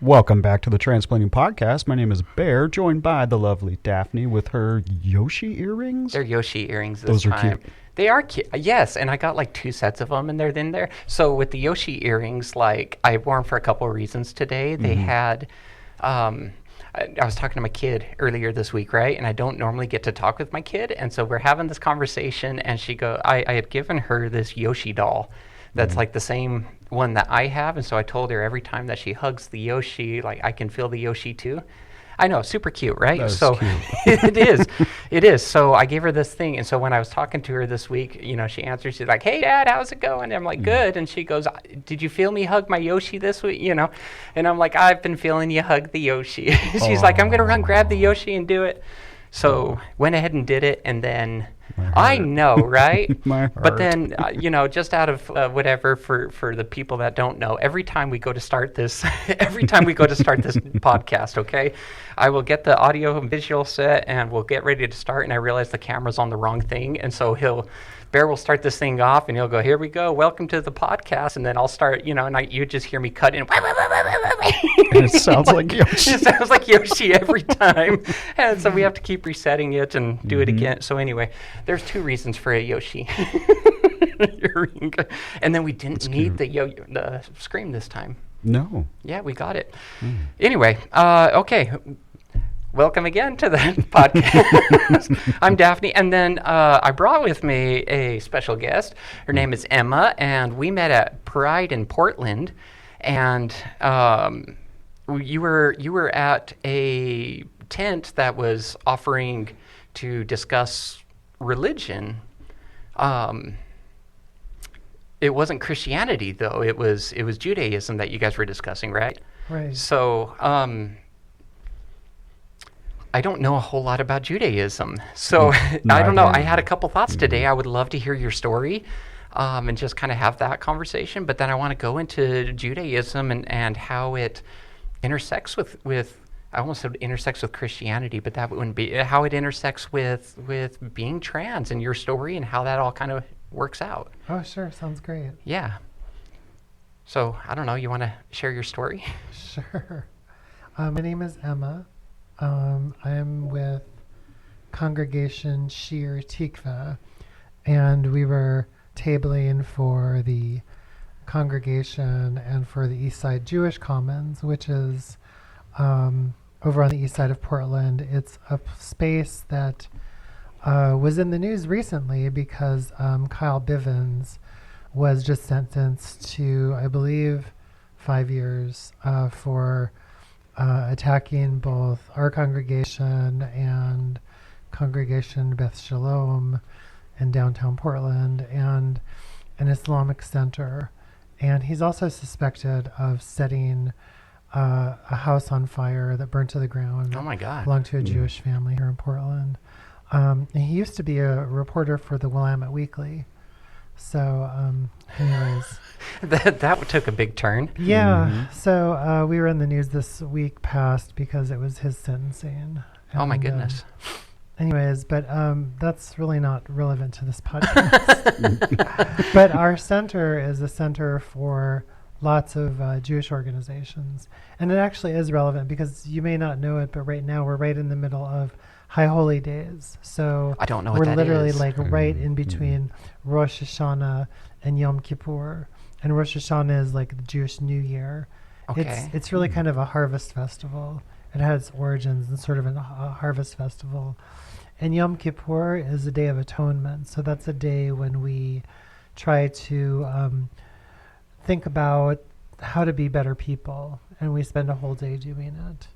Welcome back to the Transplanting Podcast. My name is Bear, joined by the lovely Daphne with her Yoshi earrings. They're Yoshi earrings this Those are time. cute. They are cute. Yes, and I got like 2 sets of them, and they're in there. So with the Yoshi earrings, like I wore them for a couple of reasons today. They had, I was talking to my kid earlier this week, right? And I don't normally get to talk with my kid, and so we're having this conversation, and I had given her this Yoshi doll that's like the same one that I have, and so I told her every time that she hugs the Yoshi, like I can feel the Yoshi too. I know, super cute, right? That is so cute. it is. So I gave her this thing, and so when I was talking to her this week, she answers, she's like, "Hey, Dad, how's it going?" And I'm like, "Good." And she goes, "Did you feel me hug my Yoshi this week?" And I'm like, "I've been feeling you hug the Yoshi." She's like, "I'm gonna run grab the Yoshi and do it." So went ahead and did it, and then I know, right? My But heart. then, just out of whatever, for the people that don't know, every time we go to start this, podcast, okay, I will get the audio and visual set, and we'll get ready to start, and I realize the camera's on the wrong thing, and so Bear will start this thing off, and he'll go, "Here we go, welcome to the podcast," and then I'll start, and you just hear me cut in. And it sounds like Yoshi. It sounds like Yoshi every time. And so we have to keep resetting it and do it again. So anyway, there's 2 reasons for a Yoshi earring. And then we didn't need the scream this time. No. Yeah, we got it. Anyway, okay. Welcome again to the podcast. I'm Daphne, and then I brought with me a special guest. Her name is Emma, and we met at Pride in Portland. And you were at a tent that was offering to discuss religion. It wasn't Christianity though; it was Judaism that you guys were discussing, right? Right. So I don't know a whole lot about Judaism, so I don't know. I had a couple thoughts today. I would love to hear your story. And just kind of have that conversation. But then I want to go into Judaism and how it intersects with I almost said intersects with Christianity, but that wouldn't be how it intersects with being trans and your story and how that all kind of works out. Oh, sure. Sounds great. Yeah. So I don't know. You want to share your story? Sure. My name is Emma. I'm with Congregation Shir Tikva, and we were tabling for the congregation and for the East Side Jewish Commons, which is over on the east side of Portland. It's a space that was in the news recently because Kyle Bivens was just sentenced to, I believe, 5 years for attacking both our congregation and Congregation Beth Shalom in downtown Portland and an Islamic center. And he's also suspected of setting a house on fire that burnt to the ground. Oh my God. Belonged to a Jewish family here in Portland. And he used to be a reporter for the Willamette Weekly. So anyways. that took a big turn. Yeah. So we were in the news this week past because it was his sentencing. Oh my And, goodness. Anyways, but that's really not relevant to this podcast. But our center is a center for lots of Jewish organizations. And it actually is relevant because you may not know it, but right now we're right in the middle of High Holy Days. So I don't know what we're that literally is. like right in between Rosh Hashanah and Yom Kippur. And Rosh Hashanah is like the Jewish New Year. Okay. It's really kind of a harvest festival. It has origins in sort of a harvest festival. And Yom Kippur is a day of atonement. So that's a day when we try to think about how to be better people. And we spend a whole day doing it.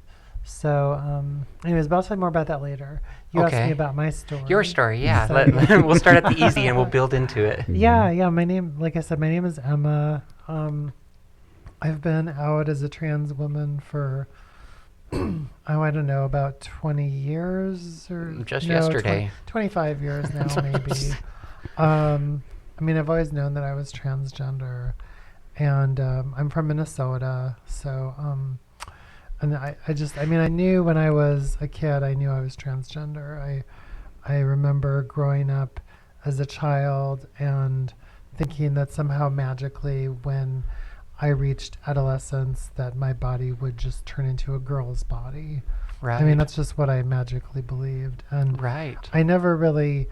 So anyways, but I'll tell you more about that later. You asked me about my story. Your story, yeah. So- We'll start at the easy and we'll build into it. Yeah. My name, like I said, my name is Emma. I've been out as a trans woman for, I don't know, about 20 years or just yesterday. 25 years now, maybe. I've always known that I was transgender, and I'm from Minnesota, so and I knew when I was a kid, I knew I was transgender. I remember growing up as a child and thinking that somehow magically when I reached adolescence that my body would just turn into a girl's body. Right. I mean, that's just what I magically believed. And right. I never really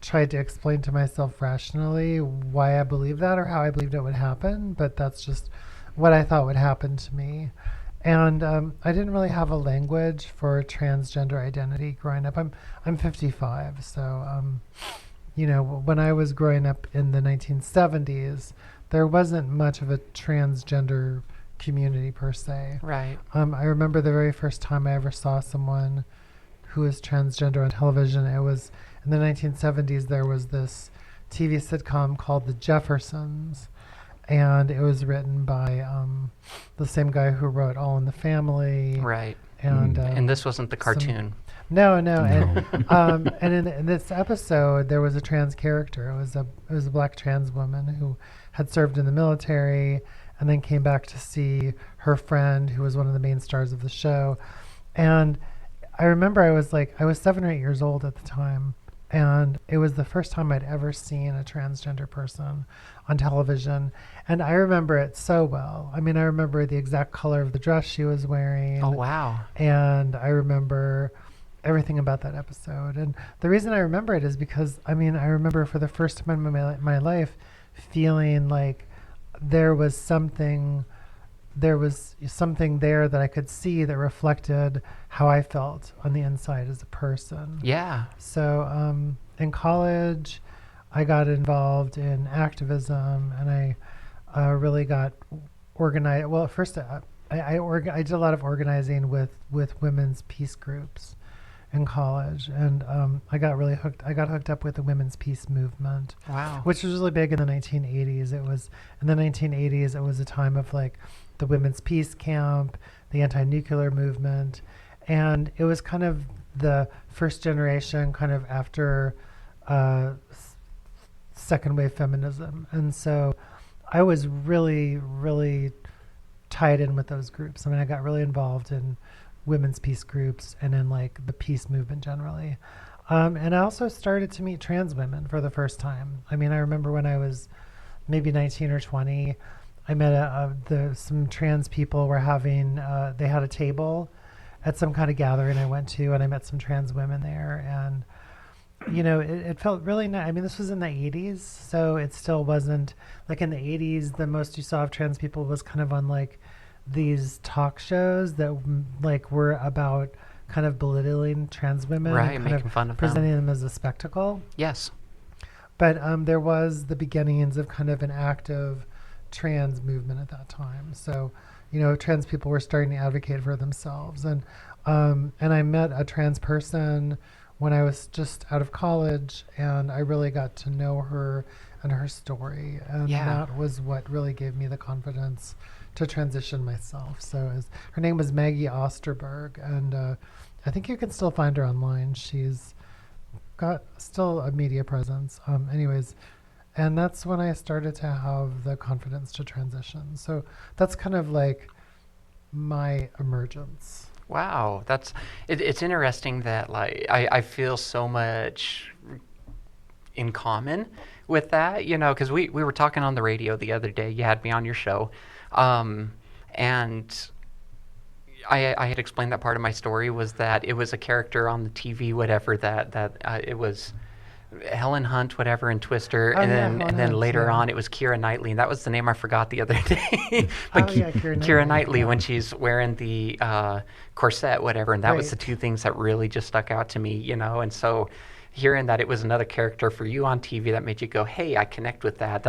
tried to explain to myself rationally why I believed that or how I believed it would happen, but that's just what I thought would happen to me. And I didn't really have a language for transgender identity growing up. I'm 55, so when I was growing up in the 1970s, there wasn't much of a transgender community per se. Right. I remember the very first time I ever saw someone who was transgender on television. It was in the 1970s. There was this TV sitcom called The Jeffersons, and it was written by the same guy who wrote All in the Family. Right. And this wasn't the cartoon. No. And in this episode, there was a trans character. It was a black trans woman who had served in the military and then came back to see her friend, who was one of the main stars of the show. And I remember I was 7 or 8 years old at the time, and it was the first time I'd ever seen a transgender person on television. And I remember it so well. I mean, I remember the exact color of the dress she was wearing. Oh, wow. And I remember everything about that episode. And the reason I remember it is because, I remember for the first time in my life feeling like there was something there that I could see that reflected how I felt on the inside as a person. Yeah. So in college, I got involved in activism, and I really got organized. Well, at first, I did a lot of organizing with women's peace groups in college, and I got hooked up with the women's peace movement. Wow. Which was really big in the 1980s. It was a time of like the women's peace camp, the anti-nuclear movement, and it was kind of the first generation kind of after second wave feminism. And so I was really, really tied in with those groups. I mean, I got really involved in women's peace groups and in like the peace movement generally. And I also started to meet trans women for the first time. I mean, I remember when I was maybe 19 or 20, I met some trans people were having, they had a table at some kind of gathering I went to, and I met some trans women there. And, it felt really nice. I mean, this was in the 80s, so it still wasn't, like in the 80s, the most you saw of trans people was kind of on like these talk shows that like were about kind of belittling trans women. Right, and making fun of presenting them as a spectacle. Yes. But there was the beginnings of kind of an active trans movement at that time. So, trans people were starting to advocate for themselves. And I met a trans person when I was just out of college, and I really got to know her and her story. And that was what really gave me the confidence to transition myself. So her name was Maggie Osterberg, and I think you can still find her online. She's got still a media presence. Anyways, and that's when I started to have the confidence to transition. So that's kind of like my emergence. Wow, it's interesting that like I feel so much in common with that, because we were talking on the radio the other day. You had me on your show, and I had explained that part of my story was that it was a character on the TV, whatever, that it was Helen Hunt, whatever, in Twister, and then later on it was Keira Knightley, and that was the name I forgot the other day. But Keira Knightley, when she's wearing the corset, whatever, and that was the two things that really just stuck out to me, and so hearing that it was another character for you on TV that made you go, hey, I connect with that.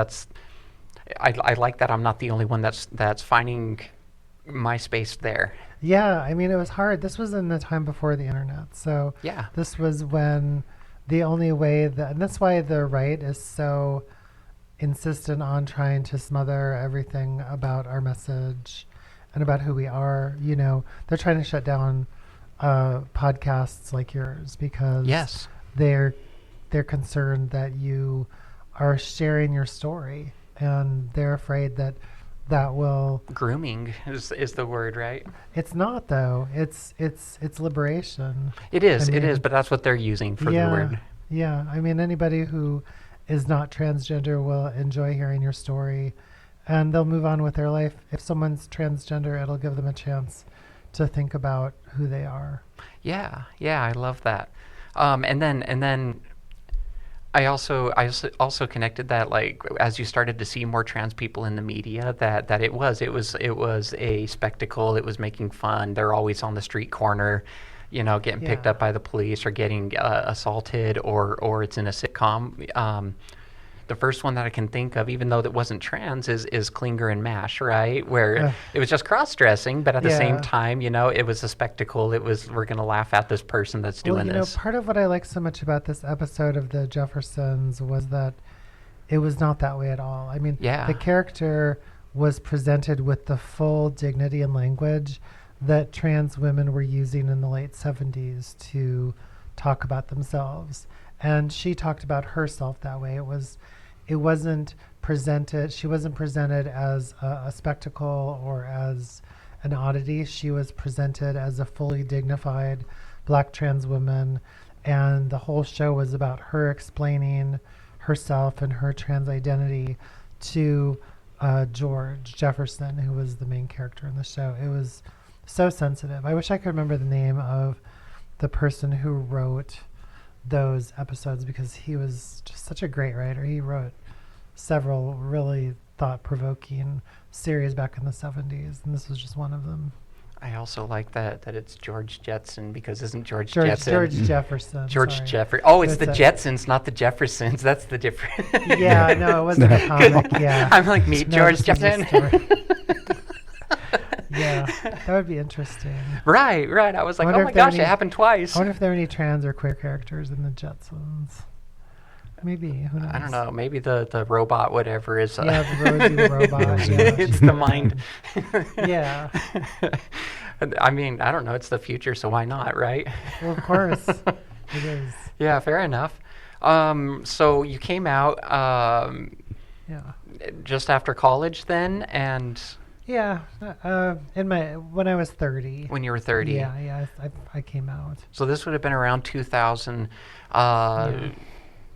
I like that I'm not the only one that's finding my space there. Yeah, I mean, it was hard. This was in the time before the internet, so this was when the only way and that's why the right is so insistent on trying to smother everything about our message and about who we are. They're trying to shut down podcasts like yours because they're concerned that you are sharing your story, and they're afraid that will grooming is the word, right? It's not, though. It's liberation. It is, but that's what they're using for the word. Yeah. I mean, anybody who is not transgender will enjoy hearing your story, and they'll move on with their life. If someone's transgender, it'll give them a chance to think about who they are. Yeah, I love that. And then I also connected that, like, as you started to see more trans people in the media, that it was a spectacle. It was making fun. They're always on the street corner, getting picked up by the police or getting assaulted, or it's in a sitcom. The first one that I can think of, even though that wasn't trans, is Klinger and Mash, right? Where it was just cross-dressing, but at the same time, it was a spectacle. It was, we're going to laugh at this person that's doing this. Part of what I like so much about this episode of the Jeffersons was that it was not that way at all. I mean, the character was presented with the full dignity and language that trans women were using in the late 70s to talk about themselves. And she talked about herself that way. She wasn't presented as a spectacle or as an oddity. She was presented as a fully dignified Black trans woman, and the whole show was about her explaining herself and her trans identity to George Jefferson, who was the main character in the show. It was so sensitive. I wish I could remember the name of the person who wrote those episodes, because he was just such a great writer. He wrote several really thought-provoking series back in the 70s, and this was just one of them. I also like that it's George Jetson, because isn't George Jetson? George Jefferson. George Jefferson. Oh, it's the Jetsons, not the Jeffersons. That's the difference. Yeah, no, it wasn't a comic. Yeah, I'm like, meet George Jefferson. Yeah, that would be interesting. Right. I was like, oh my gosh, it happened twice. I wonder if there are any trans or queer characters in the Jetsons. Maybe. Who knows? I don't know. Maybe the robot, whatever is. Yeah, the Rosie the robot. Yeah. It's the mind. Yeah. I mean, I don't know. It's the future, so why not, right? Well, of course. It is. Yeah, fair enough. So you came out just after college then, and... Yeah, when I was 30. When you were 30. Yeah, I came out. So this would have been around 2000.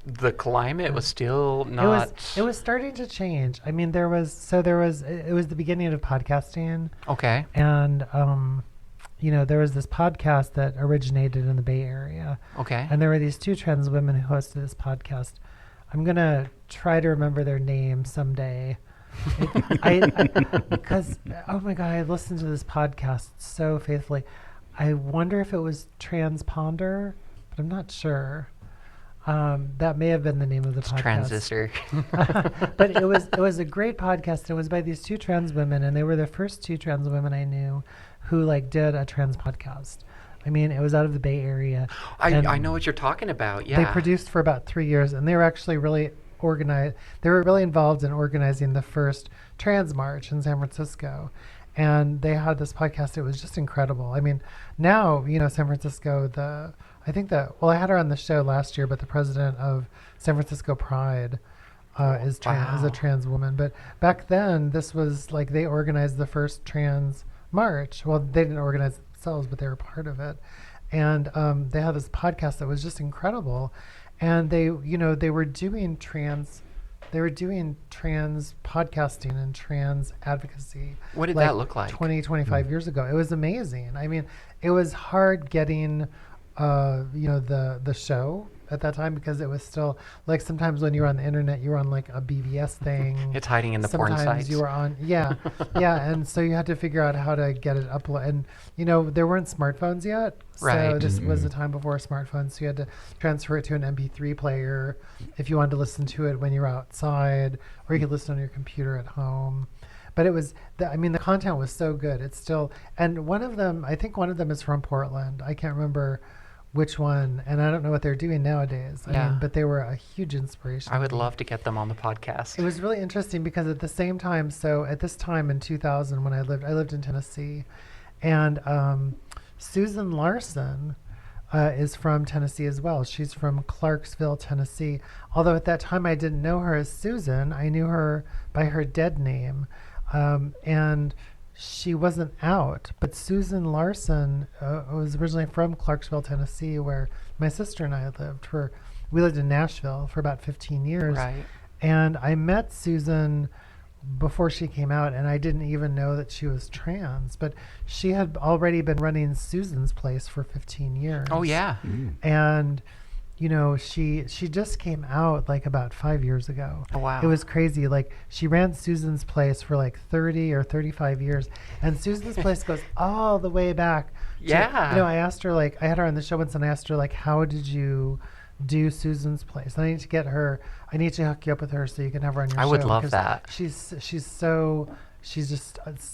The climate was still not. It was starting to change. I mean, it was the beginning of podcasting. Okay. And there was this podcast that originated in the Bay Area. Okay. And there were these two trans women who hosted this podcast. I'm gonna try to remember their name someday. Because oh my god, I listened to this podcast so faithfully. I wonder if it was Transponder, but I'm not sure. That may have been the name of the podcast. Transistor. But it was a great podcast. It was by these two trans women, and they were the first two trans women I knew who did a trans podcast. I mean, it was out of the Bay Area. I know what you're talking about. Yeah. They produced for about 3 years, and they were actually really organized. They were really involved in organizing the first trans march in San Francisco, and they had this podcast. It was just incredible. I mean, now San Francisco. I had her on the show last year, but the president of San Francisco Pride is a trans woman. But back then, this was they organized the first trans march. Well, they didn't organize it themselves, but they were part of it, and they had this podcast that was just incredible. And they were doing trans podcasting and trans advocacy. What did that look like? 25 years ago. It was amazing. I mean, it was hard getting, the show at that time, because it was still sometimes when you were on the internet, you were on a BBS thing. It's hiding in the porn sites. Sometimes you were on, yeah. And so you had to figure out how to get it uploaded. And, there weren't smartphones yet. Right. So this was the time before smartphones. So you had to transfer it to an MP3 player if you wanted to listen to it when you were outside, or you could listen on your computer at home. But it was, the content was so good. It's still, and I think one of them is from Portland. I can't remember which one, and I don't know what they're doing nowadays. I mean, but they were a huge inspiration. I would love to get them on the podcast. It was really interesting because at the same time, so at this time in 2000 when I lived in Tennessee, and Susan Larson is from Tennessee as well. She's from Clarksville, Tennessee. Although at that time I didn't know her as Susan. I knew her by her dead name. And she wasn't out. But Susan Larson was originally from Clarksville, Tennessee, where my sister and I lived. We lived in Nashville for about 15 years. Right. And I met Susan before she came out, and I didn't even know that she was trans, but she had already been running Susan's Place for 15 years. Oh yeah. And you know, she just came out like about 5 years ago. Oh wow. It was crazy. Like she ran Susan's Place for like 30 or 35 years, and Susan's Place goes all the way back. Yeah. You know, I asked her, like, I had her on the show once, and I asked her, like, how did you do Susan's Place? I need to get her. I need to hook you up with her so you can have her on your show. I would love because that. She's just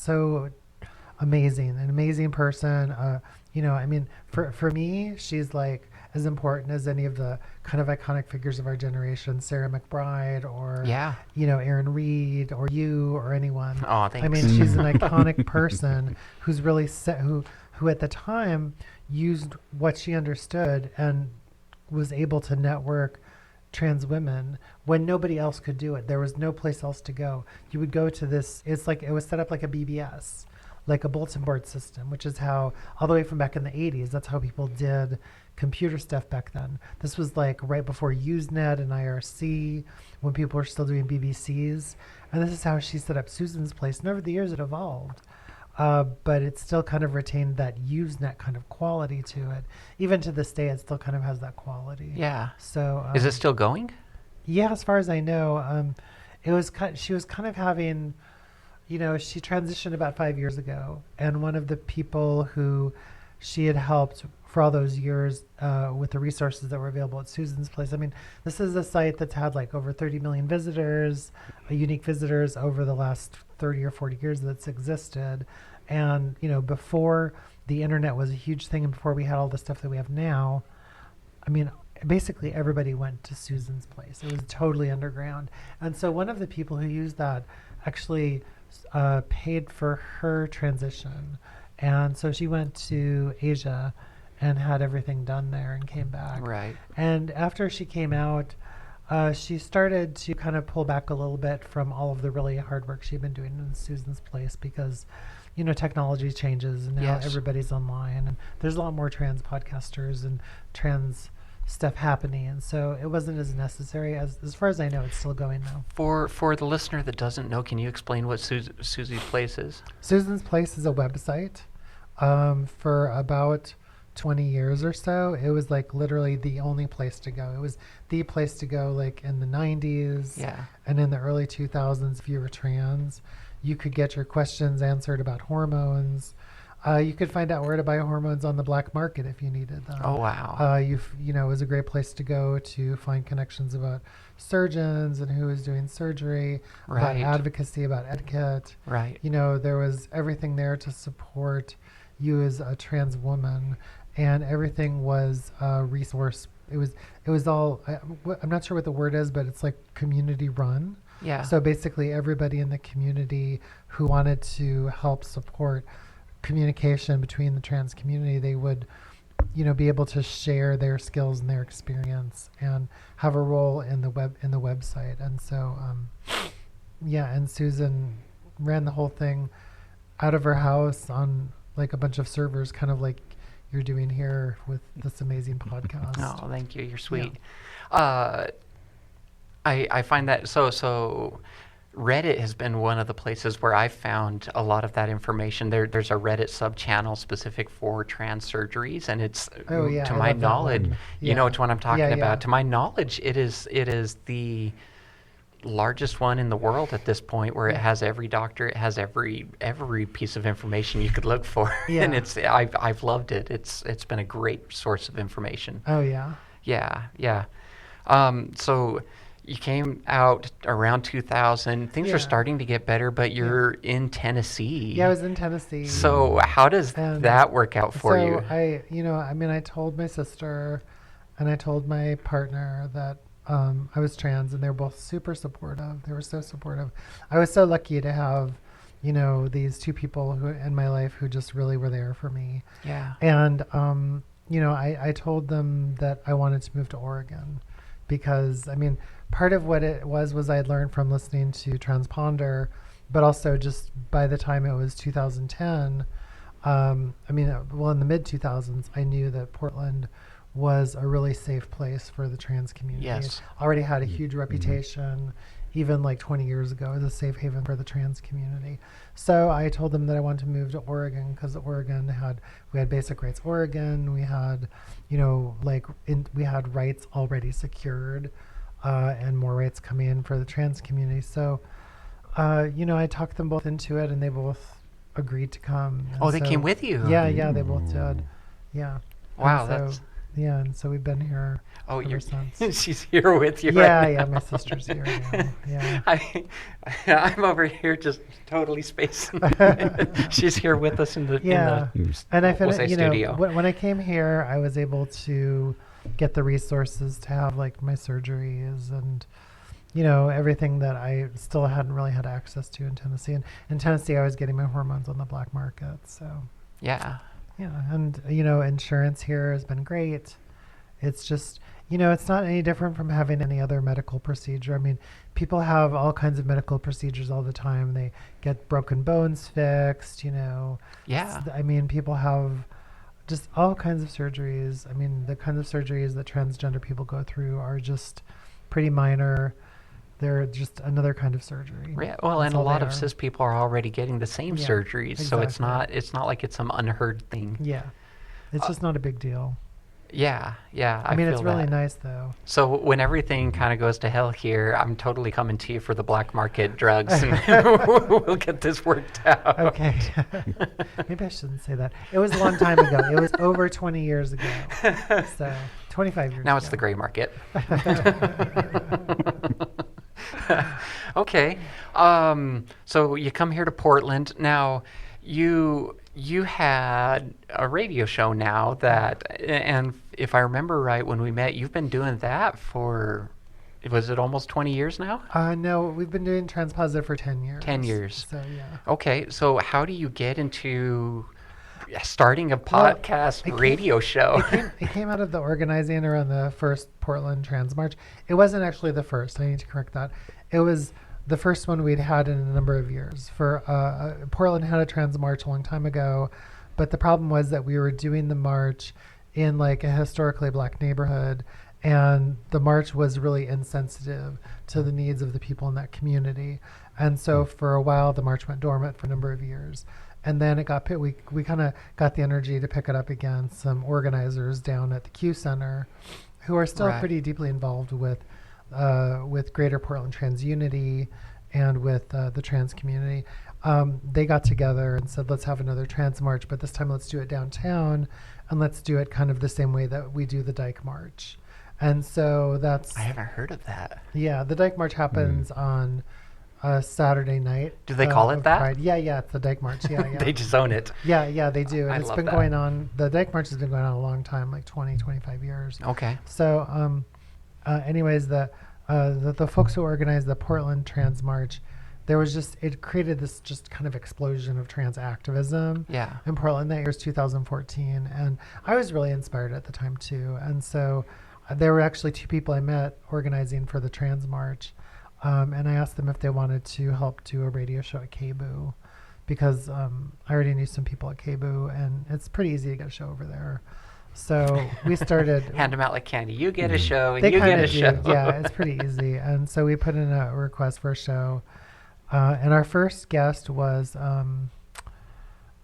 so amazing, an amazing person. You know, I mean, for me, she's like as important as any of the kind of iconic figures of our generation, Sarah McBride or, you know, Aaron Reed or you or anyone. Oh, thanks. I mean, she's an iconic person who's really who at the time used what she understood and was able to network trans women when nobody else could do it. There was no place else to go. You would go to this, it's like, it was set up like a BBS, like a bulletin board system, which is how, all the way from back in the 80s, that's how people did computer stuff back then. This was like right before Usenet and IRC, when people were still doing BBCs. And this is how she set up Susan's Place. And over the years it evolved. But it still kind of retained that Usenet kind of quality to it. Even to this day, it still kind of has that quality. Yeah. So is it still going? Yeah, as far as I know, it was she was kind of having, you know, she transitioned about 5 years ago, and one of the people who she had helped for all those years with the resources that were available at Susan's Place. I mean, this is a site that's had like over 30 million visitors, unique visitors over the last 30 or 40 years that's existed. And, you know, before the internet was a huge thing and before we had all the stuff that we have now, I mean, basically everybody went to Susan's Place. It was totally underground. And so one of the people who used that actually paid for her transition. And so she went to Asia and had everything done there and came back. Right. And after she came out, she started to kind of pull back a little bit from all of the really hard work she'd been doing in Susan's Place because, you know, technology changes and now everybody's online and there's a lot more trans podcasters and trans stuff happening, and so it wasn't as necessary. As far as I know, it's still going now. For the listener that doesn't know, can you explain what Susie's Place is? Susan's Place is a website. For about 20 years or so, it was like literally the only place to go. It was the place to go, like in the 90s and in the early 2000s. If you were trans, you could get your questions answered about hormones. You could find out where to buy hormones on the black market if you needed them. Oh, wow. You know, it was a great place to go to find connections about surgeons and who was doing surgery, about advocacy, about etiquette. Right. You know, there was everything there to support you as a trans woman, and everything was resource. It was all, I'm not sure what the word is, but it's like community run. Yeah. So basically everybody in the community who wanted to help support communication between the trans community, they would, you know, be able to share their skills and their experience and have a role in the website. And so, and Susan ran the whole thing out of her house on like a bunch of servers, kind of like you're doing here with this amazing podcast. Oh, thank you. You're sweet. Yeah. I find that so Reddit has been one of the places where I've found a lot of that information. There's a Reddit sub-channel specific for trans surgeries, and it's to my knowledge, you know which one I'm talking about. To my knowledge, it is the largest one in the world at this point, where it has every doctor, it has every piece of information you could look for, and I've loved it. It's been a great source of information. Oh yeah. Yeah. So you came out around 2000. Things are starting to get better, but you're in Tennessee. Yeah, I was in Tennessee. So how does that work out for you? I told my sister and I told my partner that I was trans, and they were both super supportive. They were so supportive. I was so lucky to have, you know, these two people who in my life who just really were there for me. Yeah. And, you know, I told them that I wanted to move to Oregon because, I mean, part of what it was I had learned from listening to Transponder, but also just by the time it was 2010, in the mid 2000s, I knew that Portland was a really safe place for the trans community. Yes. It already had a huge reputation even like 20 years ago, as a safe haven for the trans community. So I told them that I wanted to move to Oregon because we had basic rights Oregon. We had, we had rights already secured, and more rights coming in for the trans community. So, I talked them both into it, and they both agreed to come. Oh, they came with you? Yeah, they both did. Yeah. Wow, and so we've been here. Oh, ever since. She's here with you. Yeah, right yeah, now. my sister's here now. Yeah. I'm over here just totally spacing. She's here with us in the and I we'll say finished. studio. When I came here, I was able to get the resources to have like my surgeries and everything that I still hadn't really had access to in Tennessee. And in Tennessee, I was getting my hormones on the black market. So yeah, and insurance here has been great. It's just it's not any different from having any other medical procedure. I mean, people have all kinds of medical procedures all the time. They get broken bones fixed. Yeah. I mean, people have just all kinds of surgeries. I mean, the kinds of surgeries that transgender people go through are just pretty minor. They're just another kind of surgery. Yeah, well, and a lot of cis people are already getting the same surgeries, so it's not like it's some unheard thing. Yeah, it's just not a big deal. Yeah. I mean, feel it's really that. nice though. So when everything kind of goes to hell here, I'm totally coming to you for the black market drugs, and we'll get this worked out. Okay. Maybe I shouldn't say that. It was a long time ago. It was over 20 years ago. So 25 years now ago. it's the gray market. Okay. So you come here to Portland. Now, you had a radio show now and if I remember right, when we met, you've been doing that for, was it almost 20 years now? No, we've been doing Transpositive for 10 years. 10 years. So, yeah. Okay. So how do you get into starting a podcast radio show? It came out of the organizing around the first Portland Trans March. It wasn't actually the first. I need to correct that. It was the first one we'd had in a number of years. Portland had a trans march a long time ago, but the problem was that we were doing the march in like a historically black neighborhood, and the march was really insensitive to the needs of the people in that community. And so for a while, the march went dormant for a number of years. And then it got we kind of got the energy to pick it up again. Some organizers down at the Q Center, who are still pretty deeply involved with Greater Portland Trans Unity and with the trans community, they got together and said, let's have another trans march, but this time let's do it downtown, and let's do it kind of the same way that we do the Dyke March. And so I haven't heard of that. Yeah, the Dyke March happens on Saturday night. Do they call it that? Pride. Yeah, it's the Dyke March. Yeah. They just own it. Yeah, they do. And it's been that. going on, the Dyke March has been going on a long time, like 20, 25 years. Okay. So, anyways, the folks who organized the Portland Trans March, it created this just kind of explosion of trans activism in Portland. That year was 2014, and I was really inspired at the time too. And so there were actually two people I met organizing for the Trans March, and I asked them if they wanted to help do a radio show at KBOO, because I already knew some people at KBOO, and it's pretty easy to get a show over there. So we started... Hand them out like candy. You get a show, and they you get a show. Yeah, it's pretty easy. And so we put in a request for a show. And our first guest was,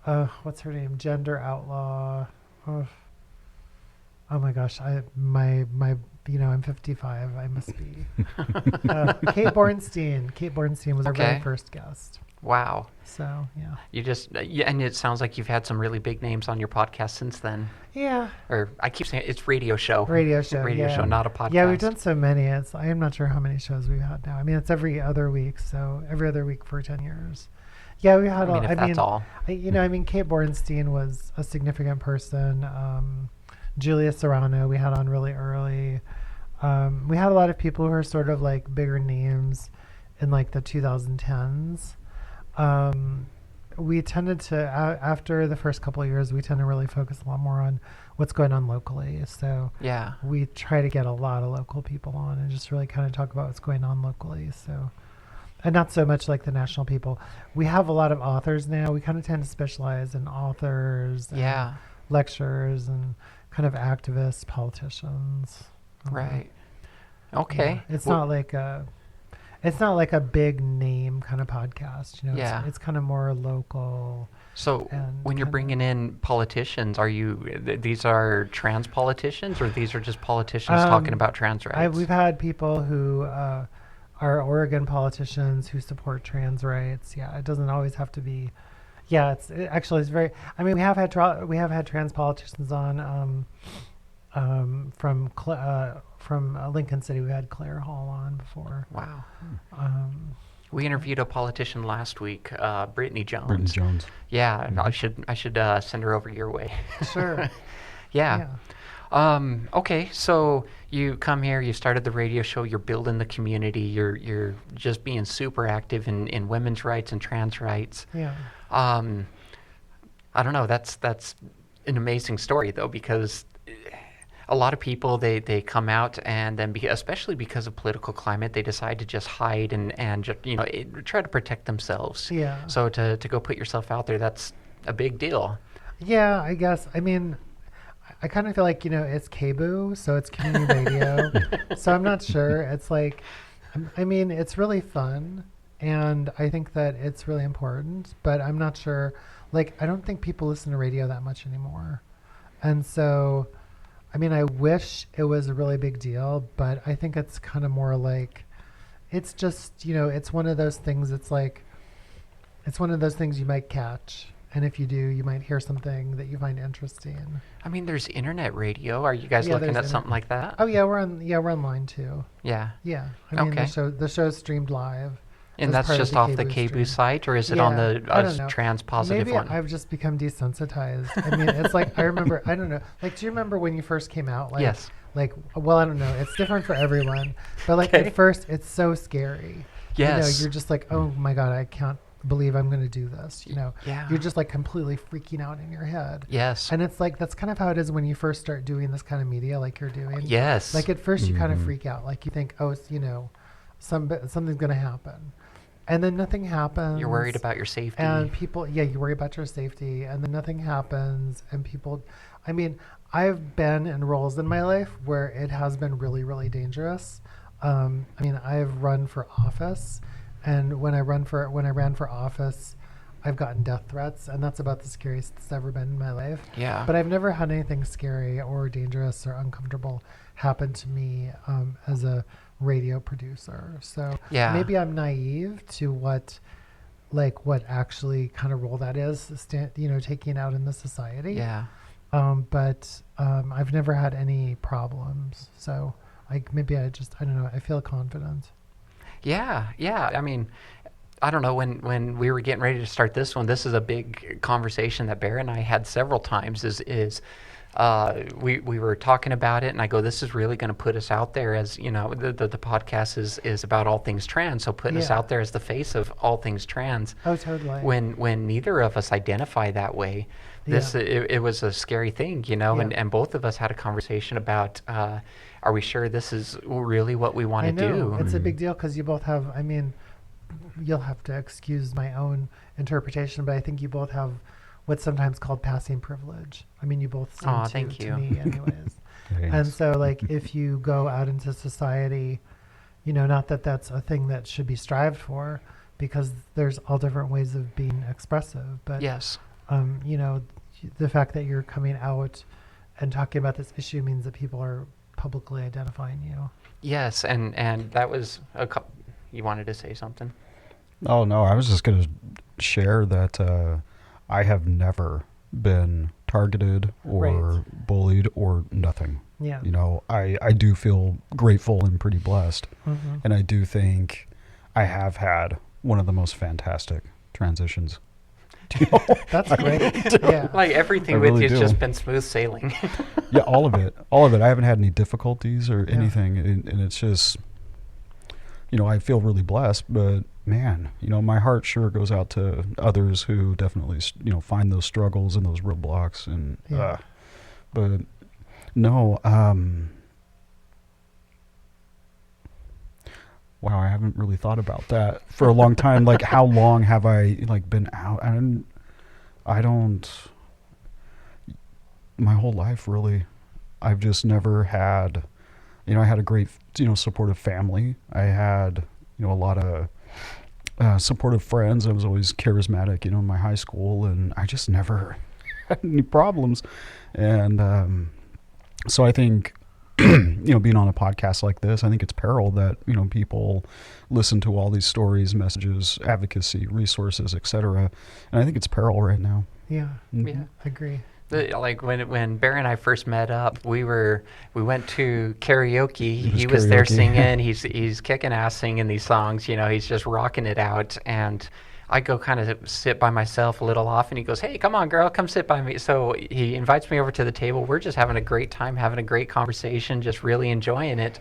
what's her name? Gender Outlaw. Oh my gosh, I'm 55. I must be. Kate Bornstein. Kate Bornstein was our very first guest. Wow. So, yeah. You just, and it sounds like you've had some really big names on your podcast since then. Yeah. Or I keep saying it's radio show. Radio show, not a podcast. Yeah, we've done so many. I am not sure how many shows we've had now. I mean, it's every other week, so every other week for 10 years. Yeah, we had that's all. Kate Bornstein was a significant person. Julia Serrano we had on really early. We had a lot of people who are sort of like bigger names in like the 2010s. We tended to, after the first couple of years, we tend to really focus a lot more on what's going on locally. So we try to get a lot of local people on and just really kind of talk about what's going on locally. So, and not so much like the national people. We have a lot of authors now. We kind of tend to specialize in authors, and lecturers, and kind of activists, politicians. Right. Okay. It's not like it's not like a big name kind of podcast. You know, Yeah. it's kind of more local. So And when you're kinda- bringing in politicians, are these are trans politicians, or these are just politicians talking about trans rights? We've had people who are Oregon politicians who support trans rights. Yeah, it doesn't always have to be. Yeah, actually it's very. I mean, we have had trans politicians on from Lincoln City. We had Claire Hall on before. Wow. Um, We interviewed a politician last week, Brittany Jones. Brittany Jones. Yeah, I should send her over your way. sure. Yeah. Okay, so you come here, you started the radio show, you're building the community, you're just being super active in women's rights and trans rights. Yeah. I don't know, that's an amazing story though, because a lot of people they come out and then especially because of political climate, they decide to just hide and just, try to protect themselves. Yeah. So to go put yourself out there, that's a big deal. Yeah, I guess. I mean, I kind of feel like, it's KBOO, so it's community radio. So I'm not sure. It's like, I mean, it's really fun, and I think that it's really important, but I'm not sure. Like, I don't think people listen to radio that much anymore. And so, I mean, I wish it was a really big deal, but I think it's kind of more like, it's just, it's one of those things, it's one of those things you might catch. And if you do, you might hear something that you find interesting. I mean, there's internet radio. Are you guys looking at something like that? Oh yeah, we're online too. Yeah. Yeah. I mean, Okay. the show's streamed live. And as that's part of just off the KBOO KBOO stream. site, or is it on the I don't know. transpositive Maybe one? I've just become desensitized. I mean, it's like I remember. I don't know. Like, do you remember when you first came out? Like, Yes. Like, well, I don't know. It's different for everyone, but like Okay. at first, it's so scary. Yes. You're just like, oh my god, I can't believe I'm going to do this. Yeah. You're just like completely freaking out in your head. Yes. And it's like, that's kind of how it is when you first start doing this kind of media like you're doing. Yes. Like at first you kind of freak out. Like you think, oh, it's, something's going to happen. And then nothing happens. You're worried about your safety. And people, you worry about your safety. And then nothing happens. And people, I mean, I've been in roles in my life where it has been really, really dangerous. I mean, I've run for office. And when I ran for office, I've gotten death threats, and that's about the scariest it's ever been in my life. Yeah. But I've never had anything scary or dangerous or uncomfortable happen to me as a radio producer. So Yeah. maybe I'm naive to what actually kind of role that is, taking out in the society. Yeah. But I've never had any problems. So maybe I don't know. I feel confident. Yeah. I mean, I don't know, when we were getting ready to start this one, this is a big conversation that Bear and I had several times we were talking about it, and I go, this is really going to put us out there as, the podcast is about all things trans, so putting us Yeah. out there as the face of all things trans. Oh, totally. When neither of us identify that way, it was a scary thing, and both of us had a conversation about, are we sure this is really what we want to do? It's a big deal because you both have, I mean, you'll have to excuse my own interpretation, but I think you both have what's sometimes called passing privilege. I mean, you both seem thank you. to me anyways. Thanks. And so, like, if you go out into society, not that that's a thing that should be strived for, because there's all different ways of being expressive. But, Yes. the fact that you're coming out and talking about this issue means that people are publicly identifying you. Yes, and that was you wanted to say something? Oh, no, I was just going to share that I have never been targeted or bullied or nothing. Yeah. I do feel grateful and pretty blessed. Mm-hmm. And I do think I have had one of the most fantastic transitions. That's great. Yeah. Like everything I with really you has do. just been smooth sailing. Yeah, all of it. I haven't had any difficulties or anything. And it's just, I feel really blessed, but man, my heart sure goes out to others who definitely, find those struggles and those roadblocks. And, but no, wow, I haven't really thought about that for a long time. Like, how long have I been out? I don't, my whole life really, I've just never had, I had a great, supportive family. I had, a lot of supportive friends. I was always charismatic, in my high school, and I just never had any problems. And so I think, being on a podcast like this, I think it's peril that, people listen to all these stories, messages, advocacy, resources, etc. And I think it's peril right now. Yeah. Mhm. Yeah. Agree. Like when Bear and I first met up, we went to karaoke. It was He was there karaoke. singing. He's kicking ass singing these songs. He's just rocking it out. And I go kind of sit by myself a little off, and he goes, "Hey, come on, girl, come sit by me." So he invites me over to the table. We're just having a great time, having a great conversation, just really enjoying it.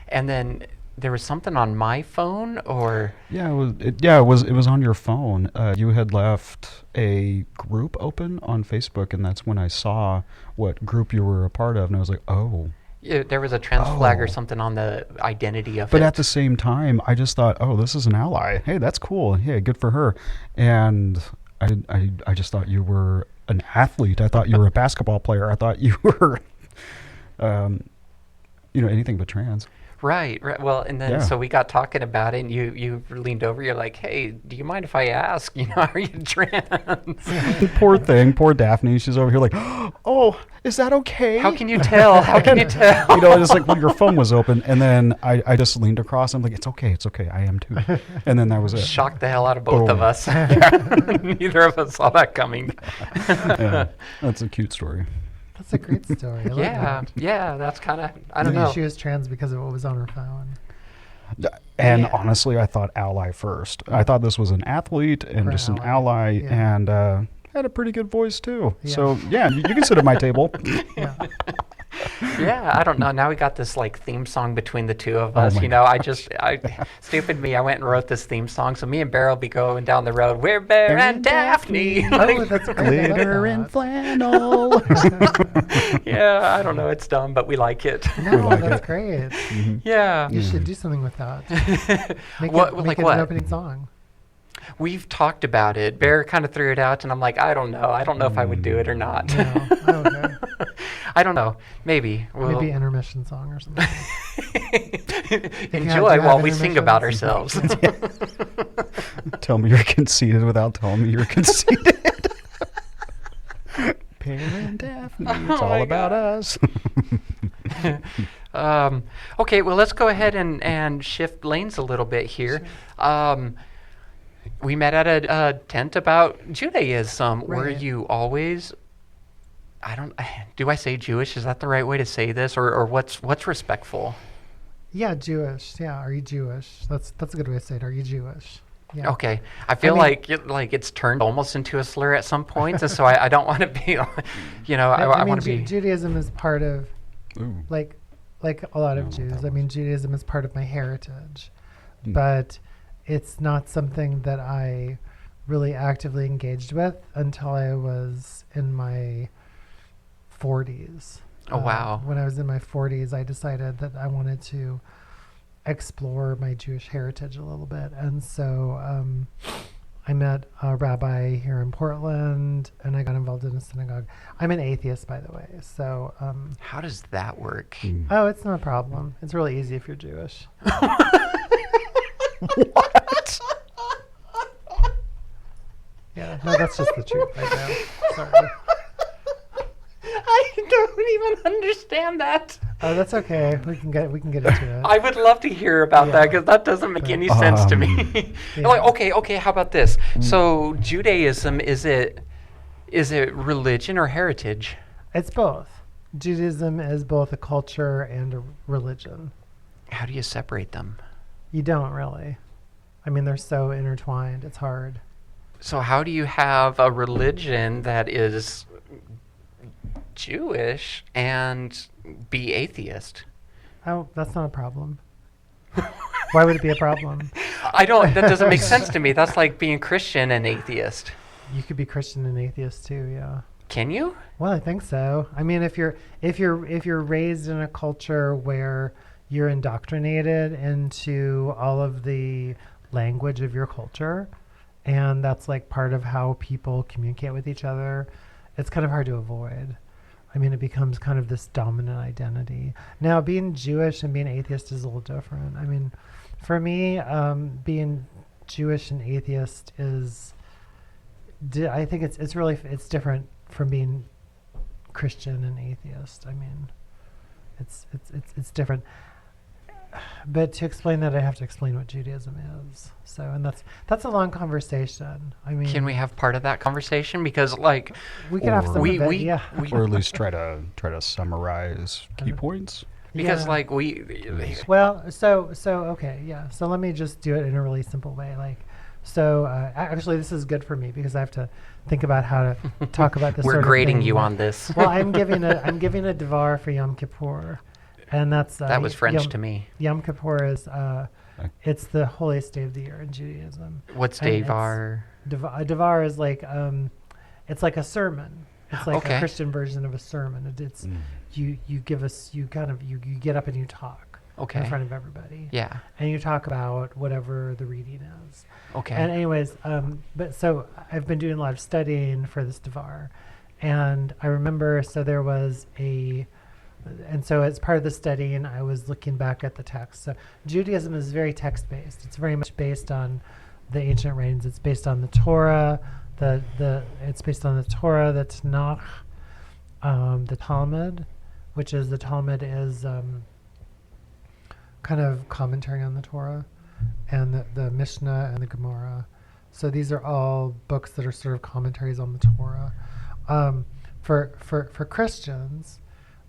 And then there was something on my phone, or Yeah, it was on your phone. You had left a group open on Facebook, and that's when I saw what group you were a part of, and I was like, oh. there was a trans flag or Oh. something on the identity of But it. at the same time, I just thought, oh, this is an ally. Hey, that's cool. Hey, good for her. And I just thought you were an athlete. I thought you were a basketball player. I thought you were, anything but trans. Right. Well, and then Yeah. so we got talking about it, and you leaned over. You're like, "Hey, do you mind if I ask? Are you trans? Poor thing, poor Daphne. She's over here like, oh, is that okay? How can you tell? How can you tell?" Just like when your phone was open, and then I just leaned across. I'm like, it's okay, I am too. And then that was it. Shocked the hell out of both of Boom. us. Neither of us saw that coming. Yeah, that's a cute story. That's a great story. I love Yeah, that. yeah. That's kind of I don't Maybe know. she was trans because of what was on her phone. And Yeah. honestly, I thought ally first. I thought this was an athlete and Or just an ally, ally, yeah. and had a pretty good voice too. Yeah. So yeah, you can sit at my table. Yeah. Yeah, I don't know. Now we got this like theme song between the two of Oh us. my Stupid me. I went and wrote this theme song. So me and Bear will be going down the road. We're Bear and Daphne. Oh, that's great. I love Glitter and that. flannel. Yeah, I don't know. It's dumb, but we like it. No, like that's it. great. Yeah. You should do something with that. Make What- it, like make it what? an opening song. We've talked about it. Bear kind of threw it out, and I'm like, I don't know. I don't know if I would do it or not. No. Oh, okay. I don't know. Maybe. We'll Maybe intermission song or something. enjoy you have while we sing about intermissions. ourselves. Tell me you're conceited without telling me you're conceited. Pear and Daphne, it's all my about God. us. Okay, well, let's go ahead and shift lanes a little bit here. We met at a tent about Judaism. Were Right. you always? Do I say Jewish? Is that the right way to say this, or what's respectful? Yeah, Jewish. Yeah, are you Jewish? That's a good way to say it. Are you Jewish? Yeah. Okay, I feel mean- like it's turned almost into a slur at some points, and so I don't want to be, I mean, want to be. Judaism is part of Ooh. like a lot of No, Jews. that I mean, Judaism is part of my heritage, Mm. but it's not something that I really actively engaged with until I was in my 40s. Oh, wow. When I was in my 40s, I decided that I wanted to explore my Jewish heritage a little bit, and so I met a rabbi here in Portland, and I got involved in a synagogue. I'm an atheist, by the way, so How does that work? Mm. oh, it's not a problem. It's really easy if you're Jewish. What? Yeah, no, that's just the truth. I know. Sorry. I don't even understand that. Oh, that's okay. We can get into it. I would love to hear about that Yeah. because that doesn't make any sense to me. Yeah. Like, okay, how about this? So Judaism, is it religion or heritage? It's both. Judaism is both a culture and a religion. How do you separate them? You don't really. I mean, they're so intertwined. It's hard. So how do you have a religion that is Jewish and be atheist? Oh, that's not a problem. Why would it be a problem? That doesn't make sense to me. That's like being Christian and atheist. You could be Christian and atheist too, yeah. Can you? Well, I think so. I mean, if you're raised in a culture where you're indoctrinated into all of the language of your culture, and that's like part of how people communicate with each other, it's kind of hard to avoid. I mean, it becomes kind of this dominant identity. Now, being Jewish and being atheist is a little different. I mean, For me, being Jewish and atheist is, I think it's really, it's different from being Christian and atheist. I mean, it's different. But to explain that, I have to explain what Judaism is. So, and that's a long conversation. I mean, Can we have part of that conversation? Because like we could have some we- of it, we- yeah. Or at least try to summarize key points. because Yeah. like we Well, so okay, yeah. So let me just do it in a really simple way. Like, so actually, this is good for me because I have to think about how to talk about this. we're sort of grading thing. you on this. Well, I'm giving a Devar for Yom Kippur, and that's that was French to me. Yom Kippur is it's the holiest day of the year in Judaism. What's And it's- Devar? Devar is like it's like a sermon. It's like Okay. a Christian version of a sermon. It's you give us you get up and you talk in Okay. front of everybody. Yeah. And you talk about whatever the reading is. Okay. And anyways, but so I've been doing a lot of studying for this Devar, and I remember there was and so as part of the studying, I was looking back at the text. So Judaism is very text-based. It's very much based on the ancient writings. It's based on the Torah. It's based on the Torah, the Tanakh, the Talmud, which is the Talmud is kind of commentary on the Torah, and the Mishnah and the Gemara. So these are all books that are sort of commentaries on the Torah. For Christians,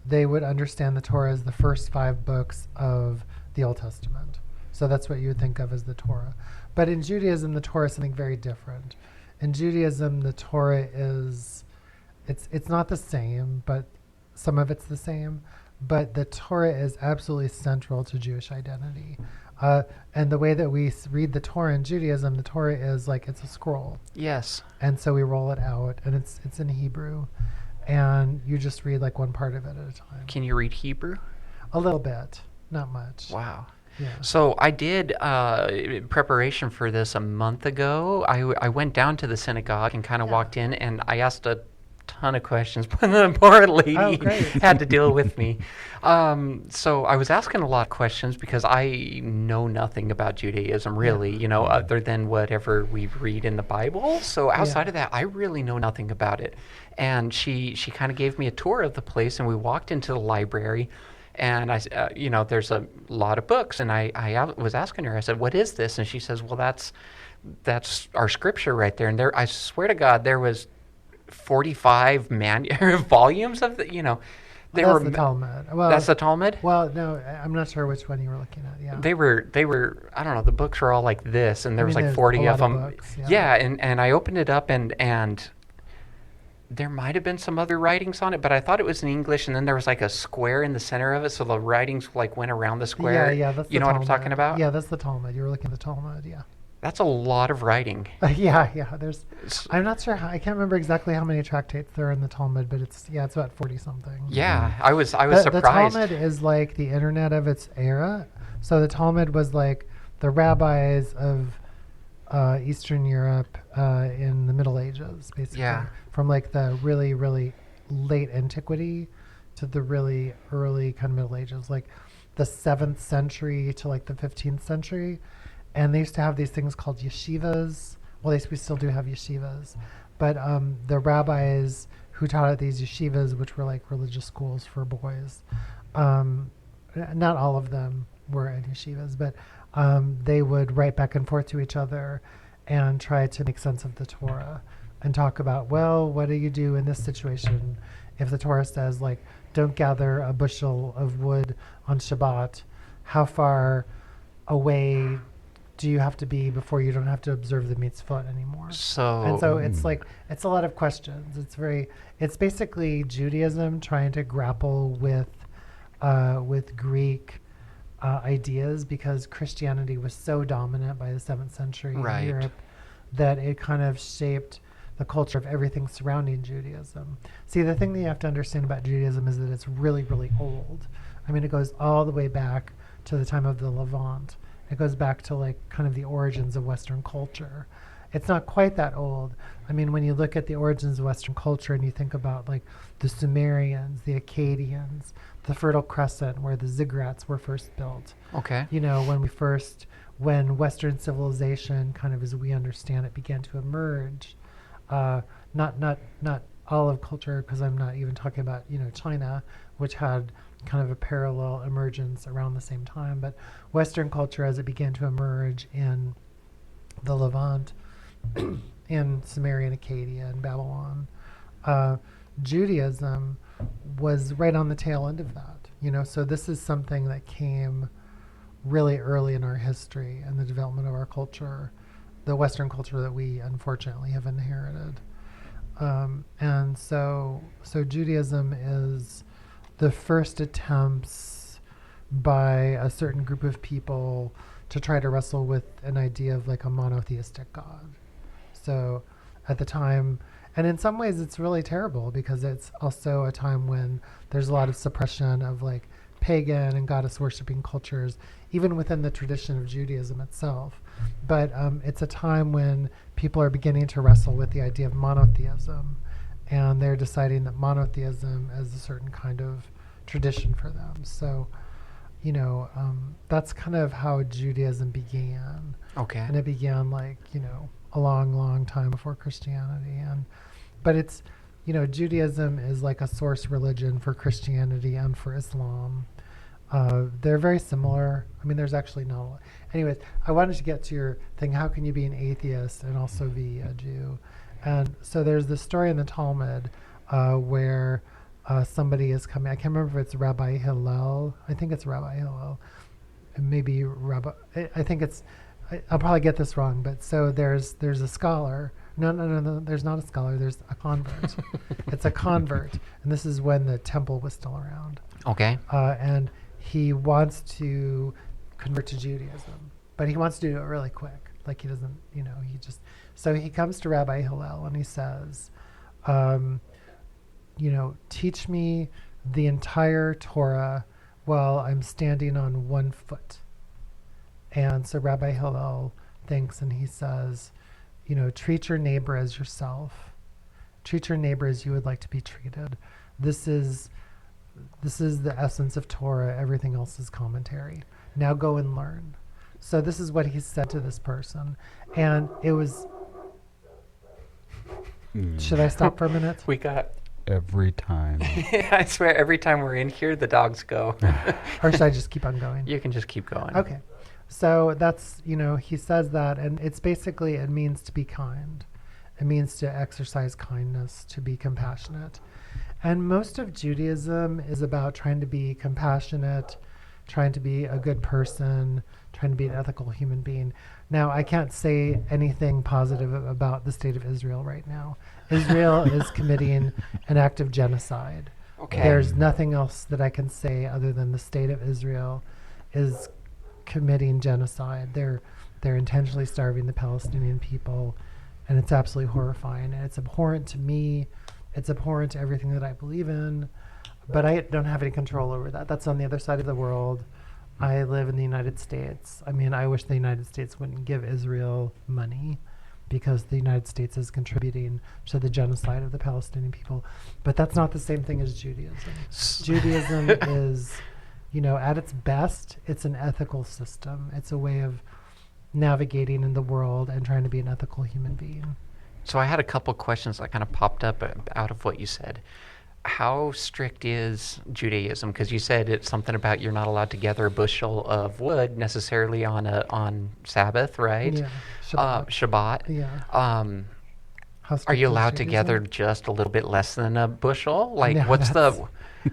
they would understand the Torah as the first 5 books of the Old Testament. So that's what you would think of as the Torah. But in Judaism, the Torah is something very different. In Judaism, the Torah is, it's not the same, but some of it's the same. But the Torah is absolutely central to Jewish identity. And the way that we read the Torah in Judaism, the Torah is like it's a scroll. Yes. And so we roll it out, and it's in Hebrew. And you just read like one part of it at a time. Can you read Hebrew? A little bit, not much. Wow. Yeah. So I did preparation for this a month ago. I went down to the synagogue and kind of walked in, and I asked a ton of questions, but the poor lady great. had to deal with me. So I was asking a lot of questions because I know nothing about Judaism, really, other than whatever we read in the Bible. So outside of that, I really know nothing about it. And she kind of gave me a tour of the place, and we walked into the library. And I, there's a lot of books, and I was asking her. I said, "What is this?" And she says, "Well, that's our scripture right there." And there, I swear to God, there was 45 volumes of the. That's the Talmud. Well, That's the Talmud. Well, no, I'm not sure which one you were looking at. Yeah. They were. I don't know. The books were all like this, and there was like there's 40 a of lot them. books, Yeah, and I opened it up, and there might have been some other writings on it, but I thought it was in English, and then there was like a square in the center of it, so the writings like went around the square. Yeah, that's you the know Talmud. what I'm talking about? Yeah, that's the Talmud. You were looking at the Talmud, yeah. That's a lot of writing. Yeah. I'm not sure. I can't remember exactly how many tractates there are in the Talmud, but it's about 40 something. Yeah, I was The surprised. Talmud is like the internet of its era. So the Talmud was like the rabbis of Eastern Europe in the Middle Ages, basically. Yeah. From like the really, really late antiquity to the really early kind of Middle Ages, like the 7th century to like the 15th century. And they used to have these things called yeshivas. Well, we still do have yeshivas. But the rabbis who taught at these yeshivas, which were like religious schools for boys, not all of them were in yeshivas, but they would write back and forth to each other and try to make sense of the Torah and talk about, well, what do you do in this situation if the Torah says, like, don't gather a bushel of wood on Shabbat? How far away do you have to be before you don't have to observe the mitzvot anymore? So it's like, it's a lot of questions. It's basically Judaism trying to grapple with Greek ideas, because Christianity was so dominant by the 7th century in Europe that it kind of shaped the culture of everything surrounding Judaism. See, the thing that you have to understand about Judaism is that it's really, really old. I mean, it goes all the way back to the time of the Levant. It goes back to like kind of the origins of Western culture. it's not quite that old. I mean, when you look at the origins of Western culture and you think about like the Sumerians, the Akkadians, the Fertile Crescent, where the ziggurats were first built. Okay. You know, when Western civilization, kind of as we understand it, began to emerge, not all of culture, because I'm not even talking about, you know, China, which had kind of a parallel emergence around the same time, but Western culture as it began to emerge in the Levant, in Samaria and Acadia and Babylon, Judaism was right on the tail end of that. You know, so this is something that came really early in our history and the development of our culture, the Western culture that we unfortunately have inherited. And so Judaism is the first attempts by a certain group of people to try to wrestle with an idea of like a monotheistic God. So at the time, and in some ways it's really terrible because it's also a time when there's a lot of suppression of like pagan and goddess worshiping cultures, even within the tradition of Judaism itself. But it's a time when people are beginning to wrestle with the idea of monotheism, and they're deciding that monotheism is a certain kind of tradition for them. So, you know, that's kind of how Judaism began. Okay. And it began like, you know, a long, long time before Christianity. But it's, you know, Judaism is like a source religion for Christianity and for Islam. They're very similar. I mean, there's actually not a lot. Anyways, I wanted to get to your thing. How can you be an atheist and also be a Jew? And so there's this story in the Talmud where somebody is coming. I can't remember if it's Rabbi Hillel. I think it's Rabbi Hillel. Maybe Rabbi. I think it's. I'll probably get this wrong, but so there's a scholar. No. There's not a scholar. There's a convert. It's a convert, and this is when the temple was still around. Okay. And he wants to convert to Judaism, but he wants to do it really quick. Like he doesn't, you know, so he comes to Rabbi Hillel and he says, you know, teach me the entire Torah while I'm standing on 1 foot. And so Rabbi Hillel thinks and he says, you know, treat your neighbor as yourself. Treat your neighbor as you would like to be treated. This is the essence of Torah. Everything else is commentary. Now go and learn. So this is what he said to this person. And it was... Should I stop for a minute? We got... Every time. I swear, every time we're in here, the dogs go. Or should I just keep on going? You can just keep going. Okay. So that's, you know, he says that, and it's basically, it means to be kind. It means to exercise kindness, to be compassionate. And most of Judaism is about trying to be compassionate, trying to be a good person, trying to be an ethical human being. Now, I can't say anything positive about the state of Israel right now. Israel is committing an act of genocide. Okay. There's nothing else that I can say other than the state of Israel is committing genocide. They're intentionally starving the Palestinian people, and it's absolutely horrifying. And it's abhorrent to me. It's abhorrent to everything that I believe in, but I don't have any control over that. That's on the other side of the world. I live in the United States. I mean, I wish the United States wouldn't give Israel money because the United States is contributing to the genocide of the Palestinian people. But that's not the same thing as Judaism. Judaism is, you know, at its best, it's an ethical system. It's a way of navigating in the world and trying to be an ethical human being. So I had a couple questions that kind of popped up out of what you said. How strict is Judaism? Because you said it's something about you're not allowed to gather a bushel of wood necessarily on Sabbath, right? Yeah, Shabbat. Yeah. Are you allowed to gather just a little bit less than a bushel? Like, No, what's the...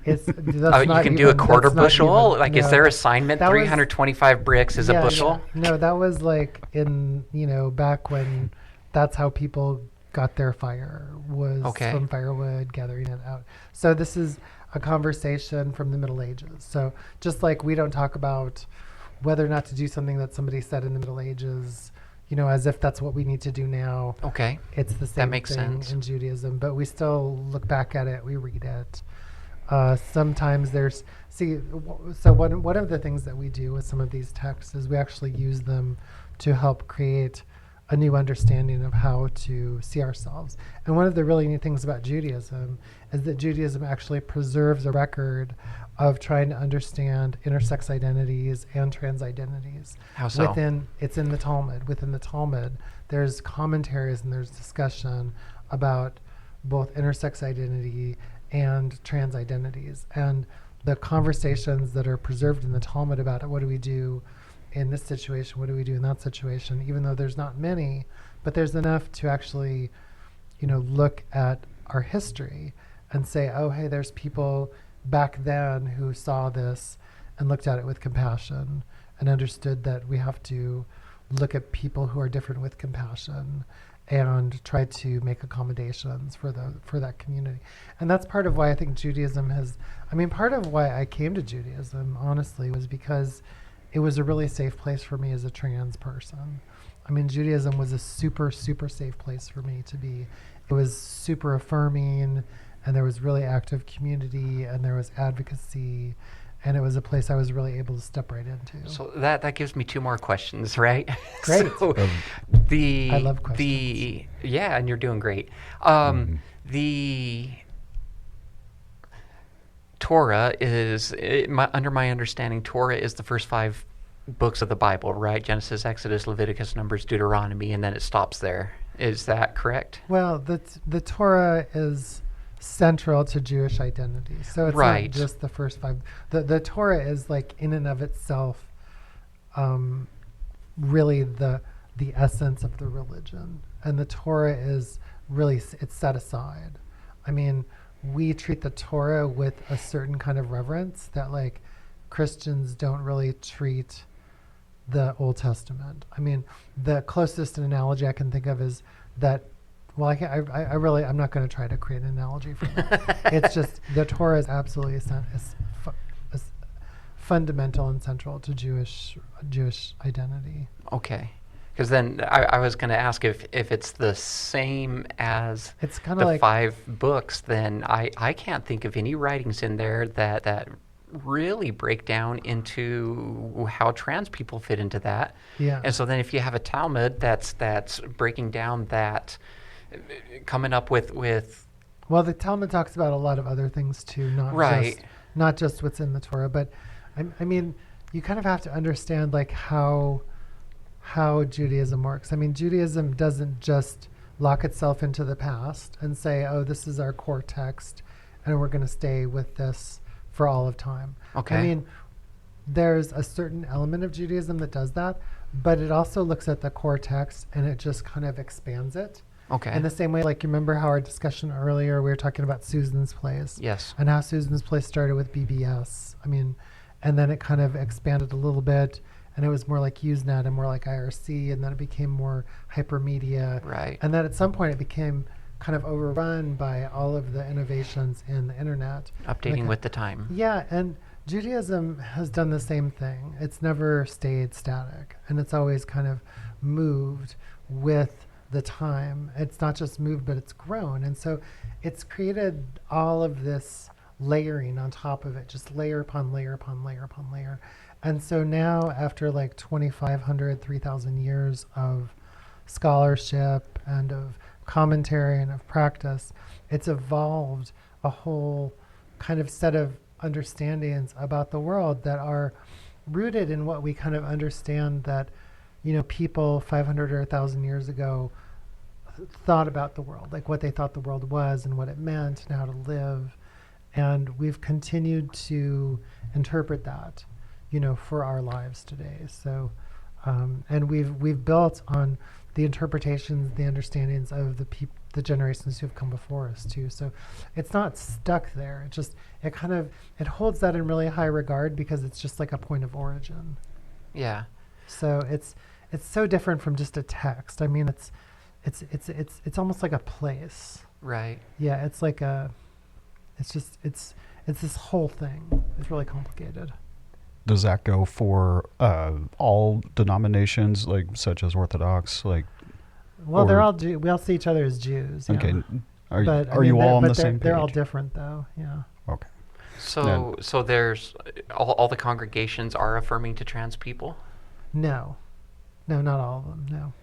That's you not can do a even- quarter that's not bushel? even- Like, no. is their assignment That was- 325 bricks is a bushel? Yeah. No, that was like in, you know, back when that's how people got their fire, was from firewood, gathering it out. So this is a conversation from the Middle Ages. So just like we don't talk about whether or not to do something that somebody said in the Middle Ages, you know, as if that's what we need to do now. Okay. It's the same makes thing sense. in Judaism, but we still look back at it, we read it. Sometimes there's, so one of the things that we do with some of these texts is we actually use them to help create a new understanding of how to see ourselves. And one of the really neat things about Judaism is that Judaism actually preserves a record of trying to understand intersex identities and trans identities. How so? It's in the Talmud. Within the Talmud, there's commentaries and there's discussion about both intersex identity and trans identities. And the conversations that are preserved in the Talmud about what do we do in this situation, what do we do in that situation, even though there's not many, but there's enough to actually, look at our history and say, oh, hey, there's people back then who saw this and looked at it with compassion and understood that we have to look at people who are different with compassion and try to make accommodations for that community. And that's part of why I think Judaism part of why I came to Judaism, honestly, was because it was a really safe place for me as a trans person. Judaism was a super, super safe place for me to be. It was super affirming, and there was really active community, and there was advocacy, and it was a place I was really able to step right into. So that gives me two more questions, right? Great. I love questions. Yeah, and you're doing great. The Torah is, under my understanding, Torah is the first 5 books of the Bible, right? Genesis, Exodus, Leviticus, Numbers, Deuteronomy, and then it stops there. Is that correct? Well, the Torah is central to Jewish identity. So it's right. Not just the first 5. The Torah is like in and of itself really the essence of the religion. And the Torah is really, it's set aside. We treat the Torah with a certain kind of reverence that like Christians don't really treat the Old Testament. The closest analogy I can think of is that, well, I'm not going to try to create an analogy for that. It's just the Torah is absolutely fundamental and central to Jewish identity. Okay. Because then I was going to ask if it's the same as it's kind the of like 5 books, then I can't think of any writings in there that really break down into how trans people fit into that. Yeah. And so then if you have a Talmud that's breaking down that, coming up with well, the Talmud talks about a lot of other things too, not just what's in the Torah, but you kind of have to understand like how Judaism works. Judaism doesn't just lock itself into the past and say, oh, this is our core text and we're going to stay with this for all of time. Okay. There's a certain element of Judaism that does that, but it also looks at the core text and it just kind of expands it. Okay. In the same way, like you remember how our discussion earlier, we were talking about Susan's Place. Yes. And how Susan's Place started with BBS. And then it kind of expanded a little bit. And it was more like Usenet and more like IRC, and then it became more hypermedia. Right. And then at some point it became kind of overrun by all of the innovations in the internet. Updating with the time. Yeah, and Judaism has done the same thing. It's never stayed static, and it's always kind of moved with the time. It's not just moved, but it's grown. And so it's created all of this layering on top of it, just layer upon layer upon layer upon layer. And so now, after like 2,500, 3,000 years of scholarship and of commentary and of practice, it's evolved a whole kind of set of understandings about the world that are rooted in what we kind of understand that, people 500 or 1,000 years ago thought about the world, like what they thought the world was and what it meant and how to live. And we've continued to interpret that, for our lives today. So, and we've built on the interpretations, the understandings of the generations who've come before us too. So it's not stuck there. It holds that in really high regard because it's just like a point of origin. Yeah. So it's so different from just a text. It's almost like a place. Right. Yeah. It's like it's this whole thing. It's really complicated. Does that go for all denominations, like such as Orthodox, like? Well, they're all we all see each other as Jews. Yeah. Okay. Are you all on the same page? They're all different, though. Yeah. Okay. So there's all the congregations are affirming to trans people? No, not all of them. No.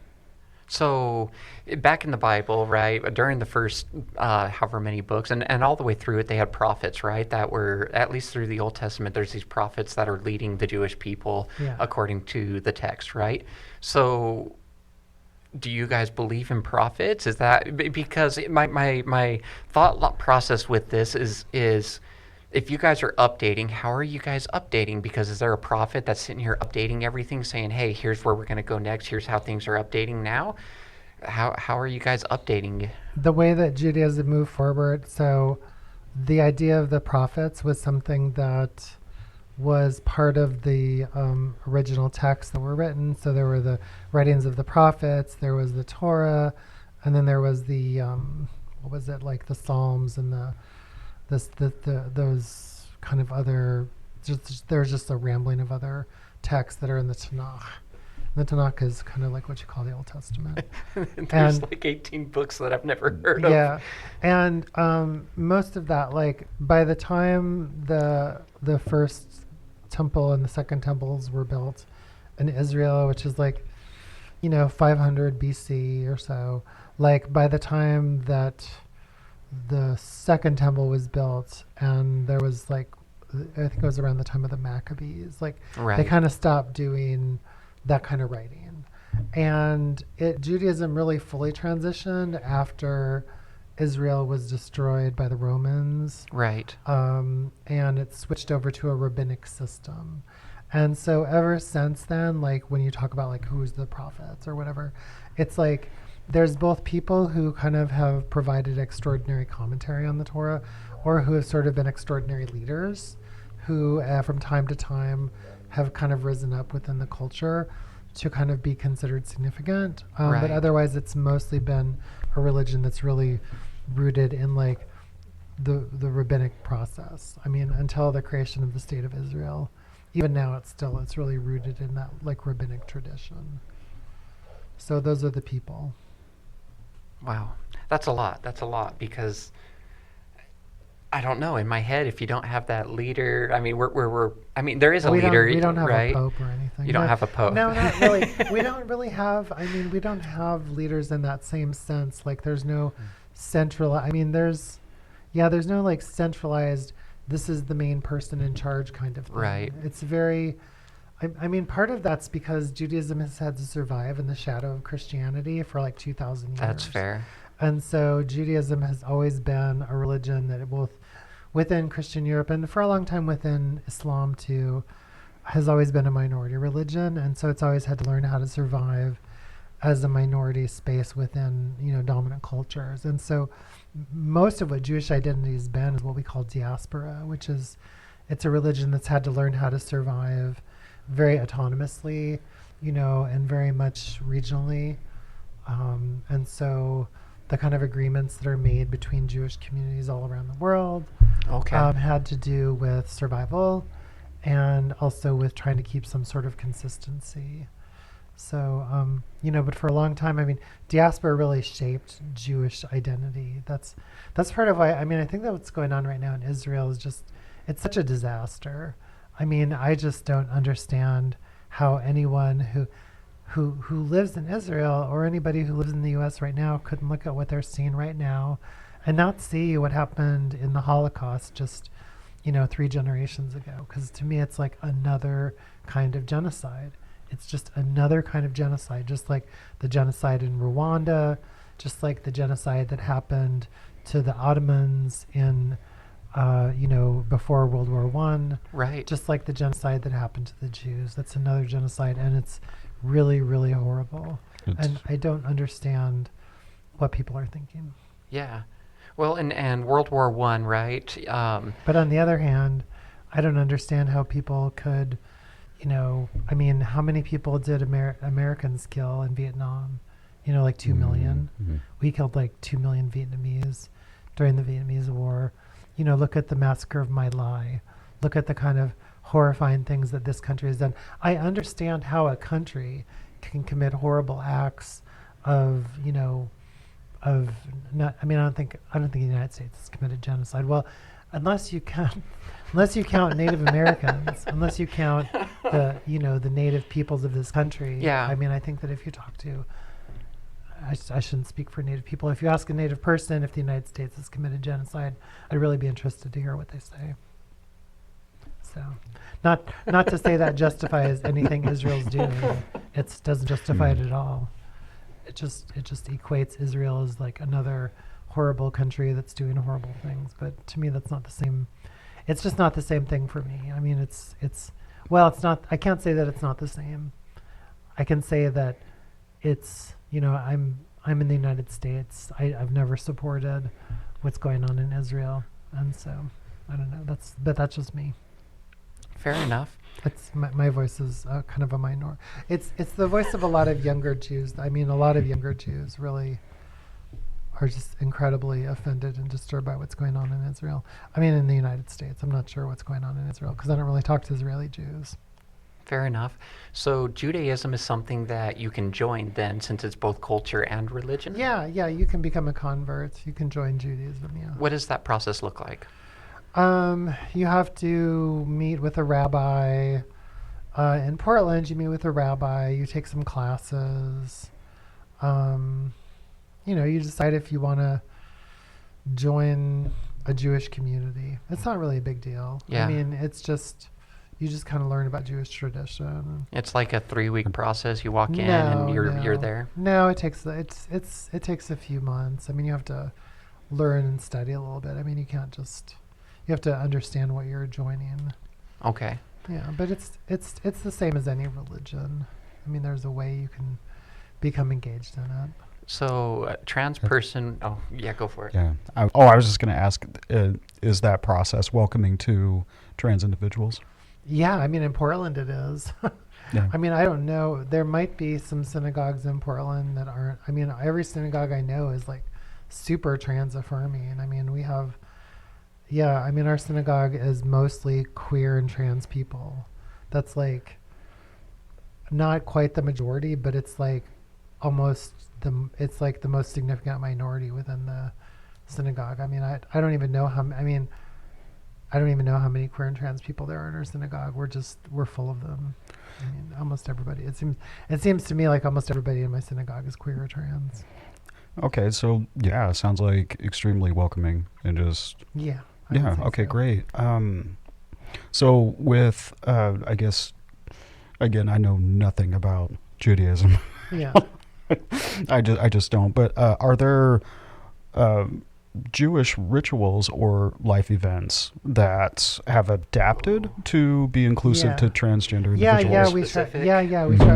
So back in the Bible, right, during the first however many books, and all the way through it, they had prophets, right, that were, at least through the Old Testament, there's these prophets that are leading the Jewish people Yeah. according to the text, right? So do you guys believe in prophets? Is that because my thought process with this is if you guys are updating, how are you guys updating? Because is there a prophet that's sitting here updating everything, saying, hey, here's where we're going to go next, here's how things are updating now? How are you guys updating? The way that Judaism moved forward, so the idea of the prophets was something that was part of the original texts that were written. So there were the writings of the prophets, there was the Torah, and then there was the what was it, like the Psalms and those kind of other. There's just a rambling of other texts that are in the Tanakh. The Tanakh is kind of like what you call the Old Testament. There's like 18 books that I've never heard of. Yeah, and most of that, like by the time the first temple and the second temples were built in Israel, which is like, 500 BC or so, like by the time that the second temple was built, and there was like, I think it was around the time of the Maccabees, like they kind of stopped doing that kind of writing. And Judaism really fully transitioned after Israel was destroyed by the Romans. Right. And it switched over to a rabbinic system. And so ever since then, like when you talk about like who's the prophets or whatever, it's like there's both people who kind of have provided extraordinary commentary on the Torah, or who have sort of been extraordinary leaders who from time to time have kind of risen up within the culture to kind of be considered significant. But otherwise it's mostly been a religion that's really rooted in like the rabbinic process. I mean, until the creation of the state of Israel, even now it's really rooted in that like rabbinic tradition. So those are the people. Wow. That's a lot because I don't know, in my head, if you don't have that leader, I mean, there is a leader, we don't have right? a pope or anything. You don't have a pope. No, not really. We don't really have, we don't have leaders in that same sense. Like there's no there's no like centralized, this is the main person in charge kind of thing. Right. It's very, part of that's because Judaism has had to survive in the shadow of Christianity for like 2,000 years. That's fair. And so Judaism has always been a religion that both within Christian Europe and for a long time within Islam too, has always been a minority religion. And so it's always had to learn how to survive as a minority space within, dominant cultures. And so most of what Jewish identity has been is what we call diaspora, which is, it's a religion that's had to learn how to survive very autonomously, and very much regionally. And so the kind of agreements that are made between Jewish communities all around the world had to do with survival and also with trying to keep some sort of consistency. So, but for a long time, diaspora really shaped Jewish identity. That's part of why, I think that what's going on right now in Israel is just, it's such a disaster. I just don't understand how anyone who lives in Israel or anybody who lives in the U.S. right now couldn't look at what they're seeing right now and not see what happened in the Holocaust just, 3 generations ago. Because to me, it's like another kind of genocide. It's just another kind of genocide, just like the genocide in Rwanda, just like the genocide that happened to the Ottomans in, before World War I. Right. Just like the genocide that happened to the Jews. That's another genocide, and it's really, really horrible. And I don't understand what people are thinking. Yeah. Well, and World War I, right? But on the other hand, I don't understand how people could, how many people did Americans kill in Vietnam? Like 2 million. Mm-hmm. We killed like 2 million Vietnamese during the Vietnamese War. Look at the massacre of My Lai. Look at the kind of horrifying things that this country has done. I understand how a country can commit horrible acts of, of not. I don't think the United States has committed genocide. Well, unless you count Native Americans, unless you count the native peoples of this country. Yeah. I think that if you talk to I shouldn't speak for Native people. If you ask a Native person if the United States has committed genocide, I'd really be interested to hear what they say. So, not to say that justifies anything Israel's doing. It doesn't justify it at all. It just equates Israel as like another horrible country that's doing horrible things. But to me, that's not the same. It's just not the same thing for me. I mean, it's not. I can't say that it's not the same. I can say that it's, I'm in the United States. I've never supported what's going on in Israel, and so I don't know. That's just me. Fair enough. It's my voice is kind of a minor. It's the voice of a lot of younger Jews. I mean, a lot of younger Jews really are just incredibly offended and disturbed by what's going on in Israel. I mean, in the United States. I'm not sure what's going on in Israel because I don't really talk to Israeli Jews. Fair enough. So Judaism is something that you can join then, since it's both culture and religion? Yeah, you can become a convert. You can join Judaism, yeah. What does that process look like? You have to meet with a rabbi. In Portland, you meet with a rabbi. You take some classes. You decide if you want to join a Jewish community. It's not really a big deal. Yeah. I mean, you just kind of learn about Jewish tradition. It's like a 3-week process. You walk in and you're there. No, it takes it takes a few months. I mean, you have to learn and study a little bit. I mean, you have to understand what you're joining. Okay. Yeah, but it's the same as any religion. I mean, there's a way you can become engaged in it. So a trans person, go for it. Yeah. I was just going to ask, is that process welcoming to trans individuals? Yeah, I mean, in Portland it is. Yeah. I mean, I don't know. There might be some synagogues in Portland that aren't. I mean, every synagogue I know is like super trans affirming. I mean, our synagogue is mostly queer and trans people. That's like not quite the majority, but it's like almost it's like the most significant minority within the synagogue. I mean, I don't even know how many queer and trans people there are in our synagogue. We're full of them. I mean, almost everybody. It seems to me like almost everybody in my synagogue is queer or trans. Okay, so yeah, it sounds like extremely welcoming and just yeah. Okay, great. So with I guess again, I know nothing about Judaism. Yeah. I just don't. But are there Jewish rituals or life events that have adapted to be inclusive to transgender individuals?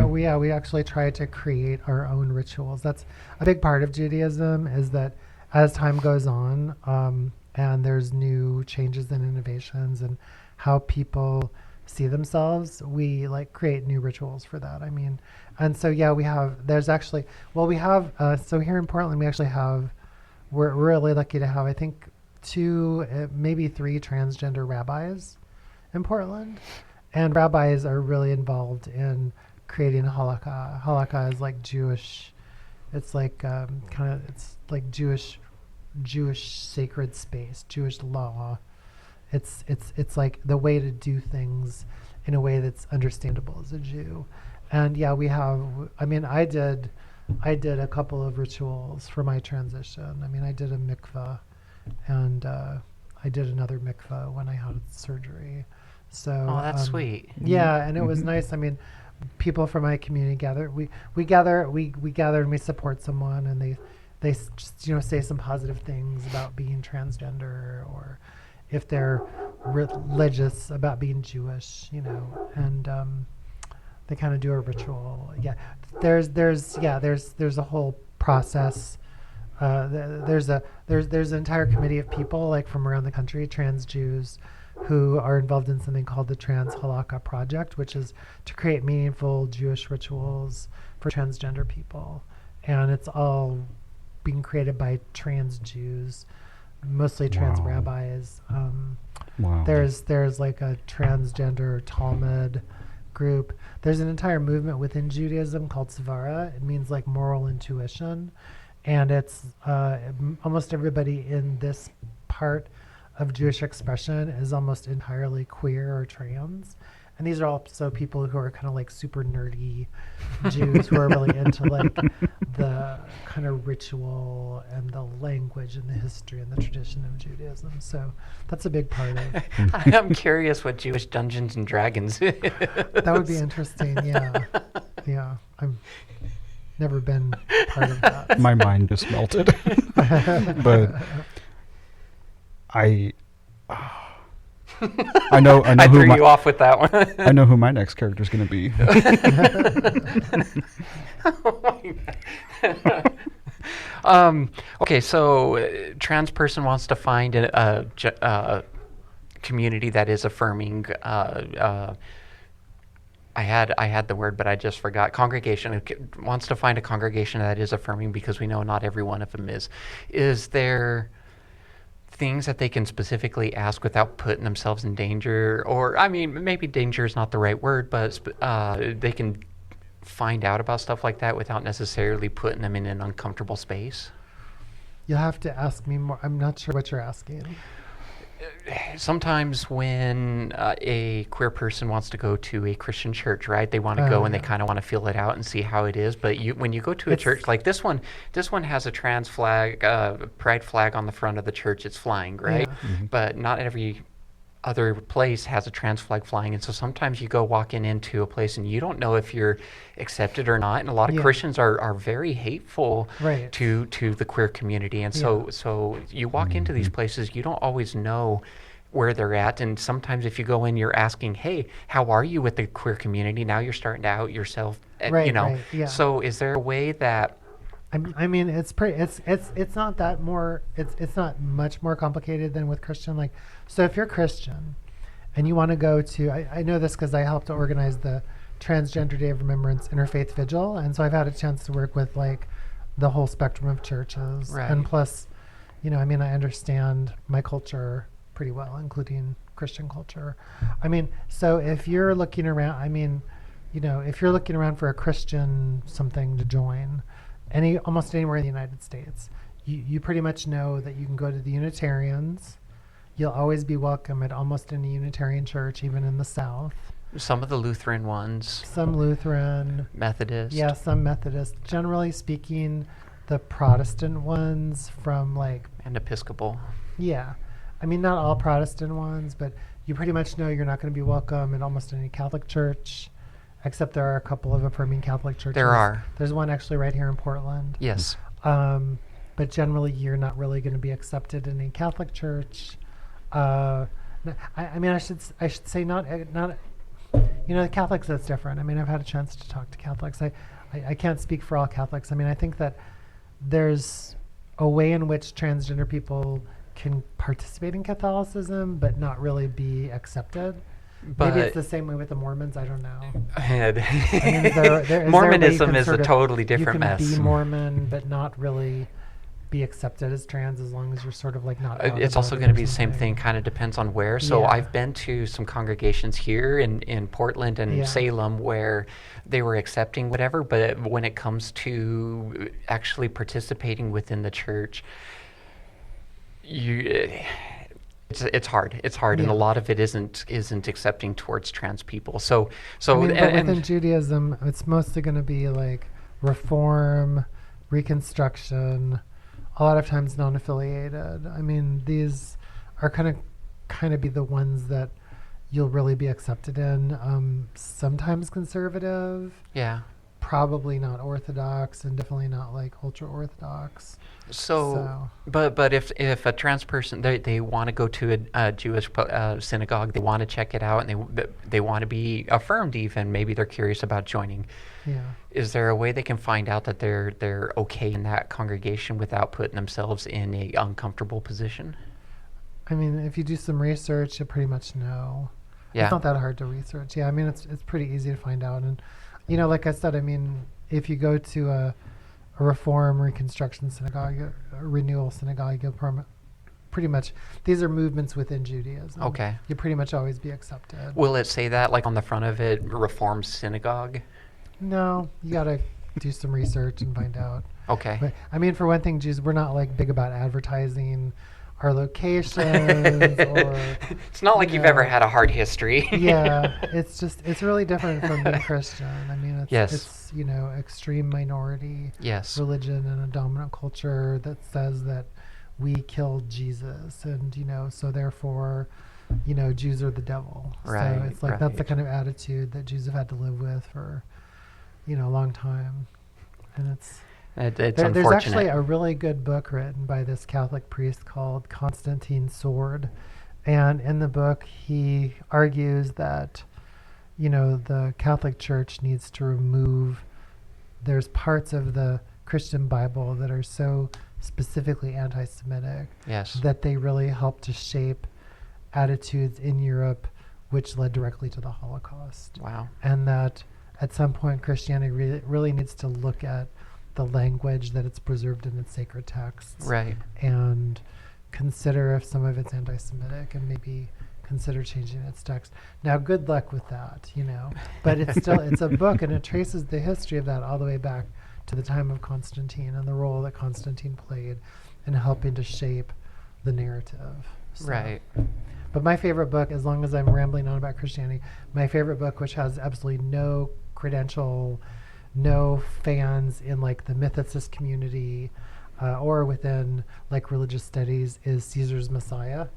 We actually try to create our own rituals. That's a big part of Judaism, is that as time goes on, and there's new changes and innovations and how people see themselves, we create new rituals for that. I mean, and so so here in Portland we actually have, we're really lucky to have, I think, 2, maybe 3 transgender rabbis in Portland, and rabbis are really involved in creating halakha. Halakha is like Jewish. It's like it's like Jewish sacred space, Jewish law. It's like the way to do things in a way that's understandable as a Jew. And we have. I mean, I did a couple of rituals for my transition. I mean, I did a mikvah, and I did another mikvah when I had surgery. So that's sweet. Yeah, and it was nice. I mean, people from my community gather. We gather and we support someone, and they just, say some positive things about being transgender, or if they're religious about being Jewish, and they kind of do a ritual. Yeah, there's a whole process. There's an entire committee of people from around the country, trans Jews, who are involved in something called the Trans Halakha Project, which is to create meaningful Jewish rituals for transgender people, and it's all being created by trans Jews, mostly trans rabbis. There's like a transgender Talmud group. There's an entire movement within Judaism called Svara. It means like moral intuition, and it's almost everybody in this part of Jewish expression is almost entirely queer or trans, and these are also people who are kind of like super nerdy Jews who are really into like the kind of ritual and the language and the history and the tradition of Judaism. So that's a big part of. I'm curious what Jewish Dungeons and Dragons is. That would be interesting. Yeah, yeah. I've never been part of that. My mind just melted. But I know I who threw you off with that one. I know who my next character is going to be. Oh my God. Okay, so trans person wants to find a community that is affirming. I had the word, but I just forgot. Congregation wants to find a congregation that is affirming, because we know not every one of them is. Is there things that they can specifically ask without putting themselves in danger? Or, I mean, maybe danger is not the right word, but they can find out about stuff like that without necessarily putting them in an uncomfortable space? You'll have to ask me more. I'm not sure what you're asking. Sometimes when a queer person wants to go to a Christian church, right? They want to go and they kind of want to feel it out and see how it is. But when you go to a church like this one has a trans flag, pride flag on the front of the church. It's flying, right? Yeah. Mm-hmm. But not every other place has a trans flag flying, and so sometimes you go walking into a place and you don't know if you're accepted or not. And a lot of Christians are very hateful Right. to the queer community, and so you walk into these places, you don't always know where they're at, and sometimes if you go in, you're asking, "Hey, how are you with the queer community?" Now you're starting to out yourself, Right, you know. right, yeah. So is there a way that I mean, it's pretty. It's not that more. It's not much more complicated than with Christian. Like, so if you're Christian, and you want to go to, I know this because I helped to organize the Transgender Day of Remembrance Interfaith Vigil, and so I've had a chance to work with like the whole spectrum of churches, Right. and plus, you know, I mean, I understand my culture pretty well, including Christian culture. I mean, so if you're looking around, I mean, you know, if you're looking around for a Christian something to join, almost anywhere in the United States, you pretty much know that you can go to the Unitarians. You'll always be welcome at almost any Unitarian church, even in the South. some of the Lutheran ones, Some Lutheran, Methodist? yeah, some Methodist. Generally speaking, the Protestant ones from like, And Episcopal. yeah. I mean, not all Protestant ones, but you pretty much know you're not going to be welcome at almost any Catholic church, except there are a couple of affirming Catholic churches. There are. There's one actually right here in Portland. Yes. But generally, you're not really going to be accepted in a Catholic church. I mean, I should say not. You know, the Catholics, that's different. I mean, I've had a chance to talk to Catholics. I can't speak for all Catholics. I mean, I think that there's a way in which transgender people can participate in Catholicism, but not really be accepted. But Maybe it's the same way with the Mormons. I don't know. Mormonism Mormonism is a totally different mess. You can be Mormon, but not really be accepted as trans as long as you're sort of like not. out It's about also it going to or be the same something. thing, kind of depends on where. So Yeah. I've been to some congregations here in Portland and Yeah. Salem where they were accepting whatever, but when it comes to actually participating within the church, it's hard. It's hard, and a Yeah. lot of it isn't accepting towards trans people. So I mean, but and within Judaism, it's mostly going to be like Reform, Reconstruction, a lot of times non-affiliated. I mean, these are kind of be the ones that you'll really be accepted in. Sometimes conservative, yeah. probably not Orthodox, and definitely not like ultra-Orthodox. So, but if a trans person they want to go to a Jewish synagogue, they want to check it out, and they want to be affirmed, even maybe they're curious about joining. Yeah. Is there a way they can find out that they're okay in that congregation without putting themselves in a uncomfortable position? I mean, if you do some research, you'll pretty much know. Yeah. It's not that hard to research. Yeah, I mean, it's pretty easy to find out. And, you know, like I said, I mean, if you go to a Reform, Reconstruction synagogue, a Renewal synagogue, you'll pretty much, these are movements within Judaism. Okay. You'll pretty much always be accepted. Will it say that, like on the front of it, Reform Synagogue? No, you got to do some research and find out. Okay. But, I mean, for one thing, Jews, we're not like big about advertising our locations or It's not like you've ever had a hard history. yeah, it's really different from being Christian. I mean, Yes. it's extreme minority Yes. religion and a dominant culture that says that we killed Jesus, and so therefore, Jews are the devil. Right, So it's like that's the right. kind of attitude that Jews have had to live with for a long time, and it's. It's There's unfortunate. actually a really good book written by this Catholic priest called Constantine Sword. And in the book, he argues that, the Catholic Church needs to remove, there's parts of the Christian Bible that are so specifically anti-Semitic Yes. that they really help to shape attitudes in Europe, which led directly to the Holocaust. Wow. And that at some point, Christianity really needs to look at the language that it's preserved in its sacred texts Right. and consider if some of it's anti-Semitic and maybe consider changing its text. Now, good luck with that, but it's still, it's a book and it traces the history of that all the way back to the time of Constantine and the role that Constantine played in helping to shape the narrative. So- Right. But my favorite book, as long as I'm rambling on about Christianity, my favorite book, which has absolutely no credential, no fans in like the mythicist community or within like religious studies, is Caesar's Messiah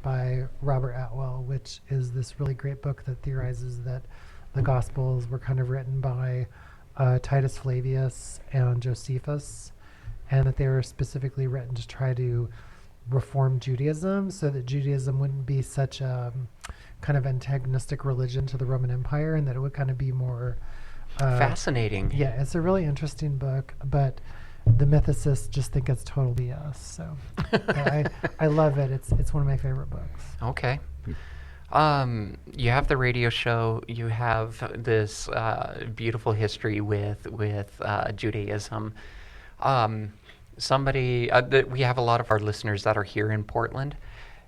by Robert Atwell, which is this really great book that theorizes that the Gospels were kind of written by Titus Flavius and Josephus, and that they were specifically written to try to reform Judaism so that Judaism wouldn't be such a kind of antagonistic religion to the Roman Empire, and that it would kind of be more Fascinating. yeah, it's a really interesting book, but the mythicists just think it's total BS. So I love it. It's one of my favorite books. Okay. You have the radio show. You have this beautiful history with Judaism. We have a lot of our listeners that are here in Portland.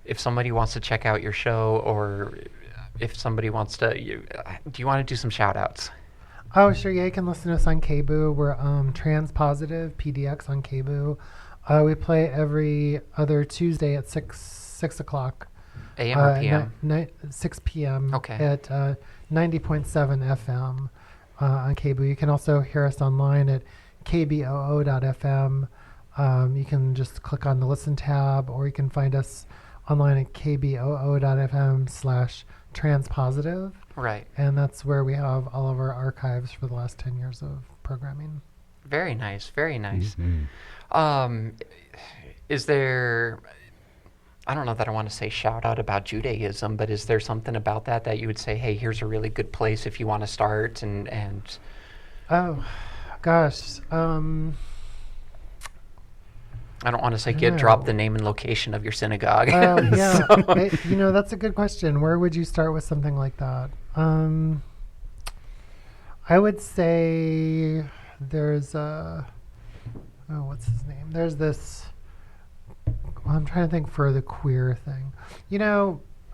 If somebody wants to check out your show, or if somebody wants to, do you want to do some shout outs? Oh, sure. Yeah, you can listen to us on KBOO. We're Transpositive PDX on KBOO. We play every other Tuesday at 6 o'clock. AM or PM? 6 p.m. Okay. At 90.7 FM on KBOO. You can also hear us online at kboo.fm. You can just click on the listen tab, or you can find us online at kboo.fm/transpositive. Right. And that's where we have all of our archives for the last 10 years of programming. Very nice. Very nice. Mm-hmm. Is there, I don't know that I want to say shout out about Judaism, but is there something about that you would say, hey, here's a really good place if you want to start and Oh, gosh. I don't want to say No. drop the name and location of your synagogue. Yeah. So- That's a good question. Where would you start with something like that? I would say there's what's his name? There's this, I'm trying to think for the queer thing.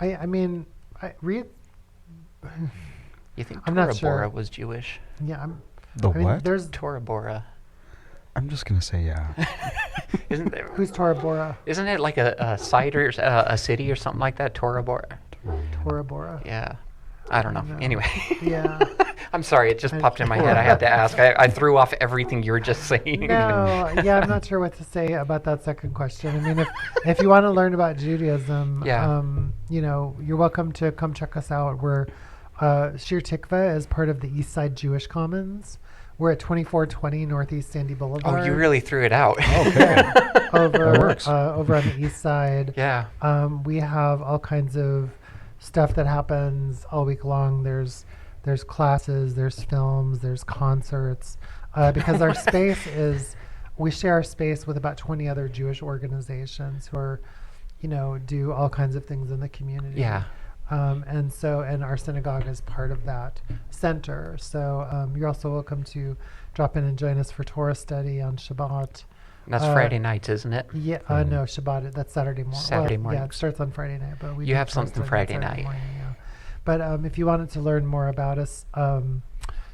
I read, You think I'm Tora not sure. Bora was Jewish? yeah, What? there's, Tora Bora. I'm just gonna say yeah. Isn't there? who's Tora Bora? Isn't it like a site or a city or something like that? Tora Bora. Tora Bora. Yeah. I don't know. No. Anyway. Yeah. I'm sorry. It just popped in my head. I had to ask. I threw off everything you were just saying. No, yeah, I'm not sure what to say about that second question. I mean, if you want to learn about Judaism, Yeah. you're welcome to come check us out. We're Shir Tikva is part of the East Side Jewish Commons. We're at 2420 Northeast Sandy Boulevard. Oh, you really threw it out. Okay. over That works. over on the east side. Yeah. We have all kinds of stuff that happens all week long. There's classes, there's films, there's concerts. Because our space is, we share our space with about 20 other Jewish organizations who are, do all kinds of things in the community. Yeah. And our synagogue is part of that center. So you're also welcome to drop in and join us for Torah study on Shabbat. That's Friday nights, isn't it? Yeah, no, Shabbat, that's Saturday morning. Saturday Yeah, morning. it starts on Friday night, but we You do have Torah something study on Friday Saturday night. morning, yeah. But if you wanted to learn more about us,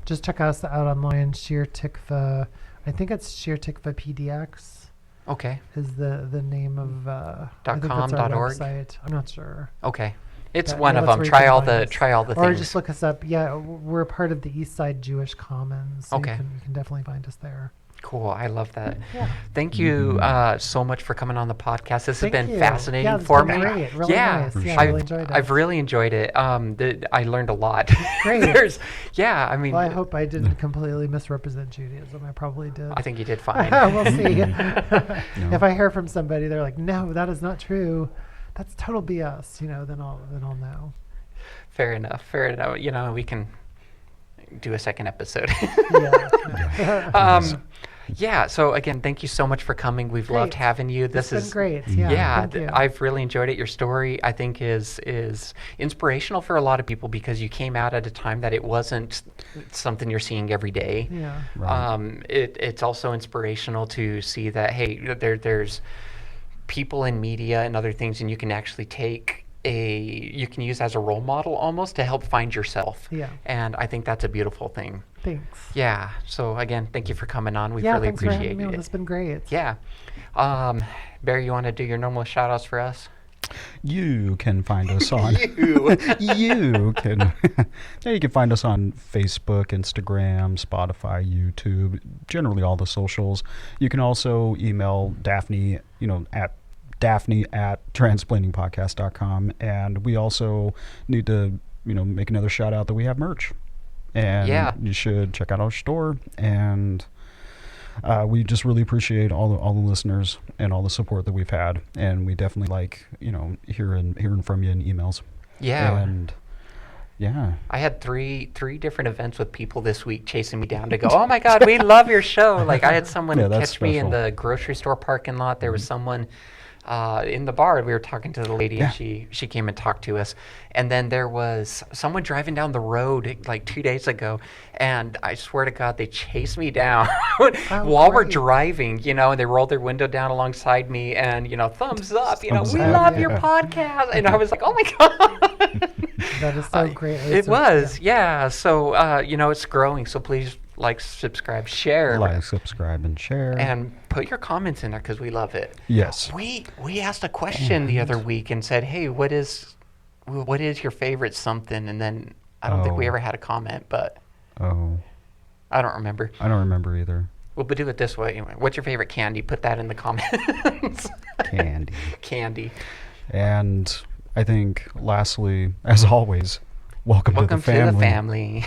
just check us out online, Shir Tikva. I think it's Shir Tikva PDX. Okay. is the name of I think .com, that's our .org? website. I'm not sure. Okay. It's But, one yeah, of that's them. where you Try can all find the us. try all the Or things. just look us up. Yeah, we're part of the East Side Jewish Commons. So Okay. you can definitely find us there. Cool. I love that. Yeah. Thank you so much for coming on the podcast. This has Thank been you. fascinating Yeah, it's for been me. great. Really nice. Yeah, I I've, really enjoyed it. I've really enjoyed it. I learned a lot. Great. I mean, Well, I hope I didn't completely misrepresent Judaism. I probably did. I think you did fine. We'll see. No. If I hear from somebody, they're like, "No, that is not true. That's total BS." Then I'll know. Fair enough. Fair enough. We can do a second episode. Yeah. Yeah. So again, thank you so much for coming. We've loved Great. having you. This has been great. Yeah. Yeah, Thank you. I've really enjoyed it. Your story, I think, is inspirational for a lot of people because you came out at a time that it wasn't something you're seeing every day. Yeah. Right. It's also inspirational to see that, hey, there's people in media and other things, and you can actually you can use as a role model almost to help find yourself. Yeah. And I think that's a beautiful thing. Thanks. Yeah. So again, thank you for coming on. We Yeah. really Thanks for having appreciate me on. it. It's been great. Yeah. Barry, you want to do your normal shout outs for us? You can find us on. You. You can. Yeah, you can find us on Facebook, Instagram, Spotify, YouTube, generally all the socials. You can also email Daphne, at Daphne@transplaitingpodcast.com. And we also need to, make another shout out that we have merch. And you should check out our store. And we just really appreciate all the listeners and all the support that we've had. And we definitely like, hearing from you in emails. Yeah. And yeah. I had three different events with people this week chasing me down to go, oh my God, we love your show. Like I had someone Yeah, that's catch me in special. the grocery store parking lot. There was someone in the bar. We were talking to the lady and she came and talked to us. And then there was someone driving down the road like 2 days ago. And I swear to God, they chased me down while we're great. driving, and they rolled their window down alongside me and, thumbs up, Thumbs we up, love your yeah. podcast. And I was like, oh my God. That is so great. It was, yeah. So, it's growing. So please like, subscribe, share. Like, subscribe, and share. And put your comments in there because we love it. Yes. We asked a question the other week and said, hey, what is your favorite something? And then I don't think we ever had a comment, but Oh. I don't remember. I don't remember either. We'll do it this way. Anyway, what's your favorite candy? Put that in the comments. Candy. Candy. And I think, lastly, as always, welcome to the family. To the family.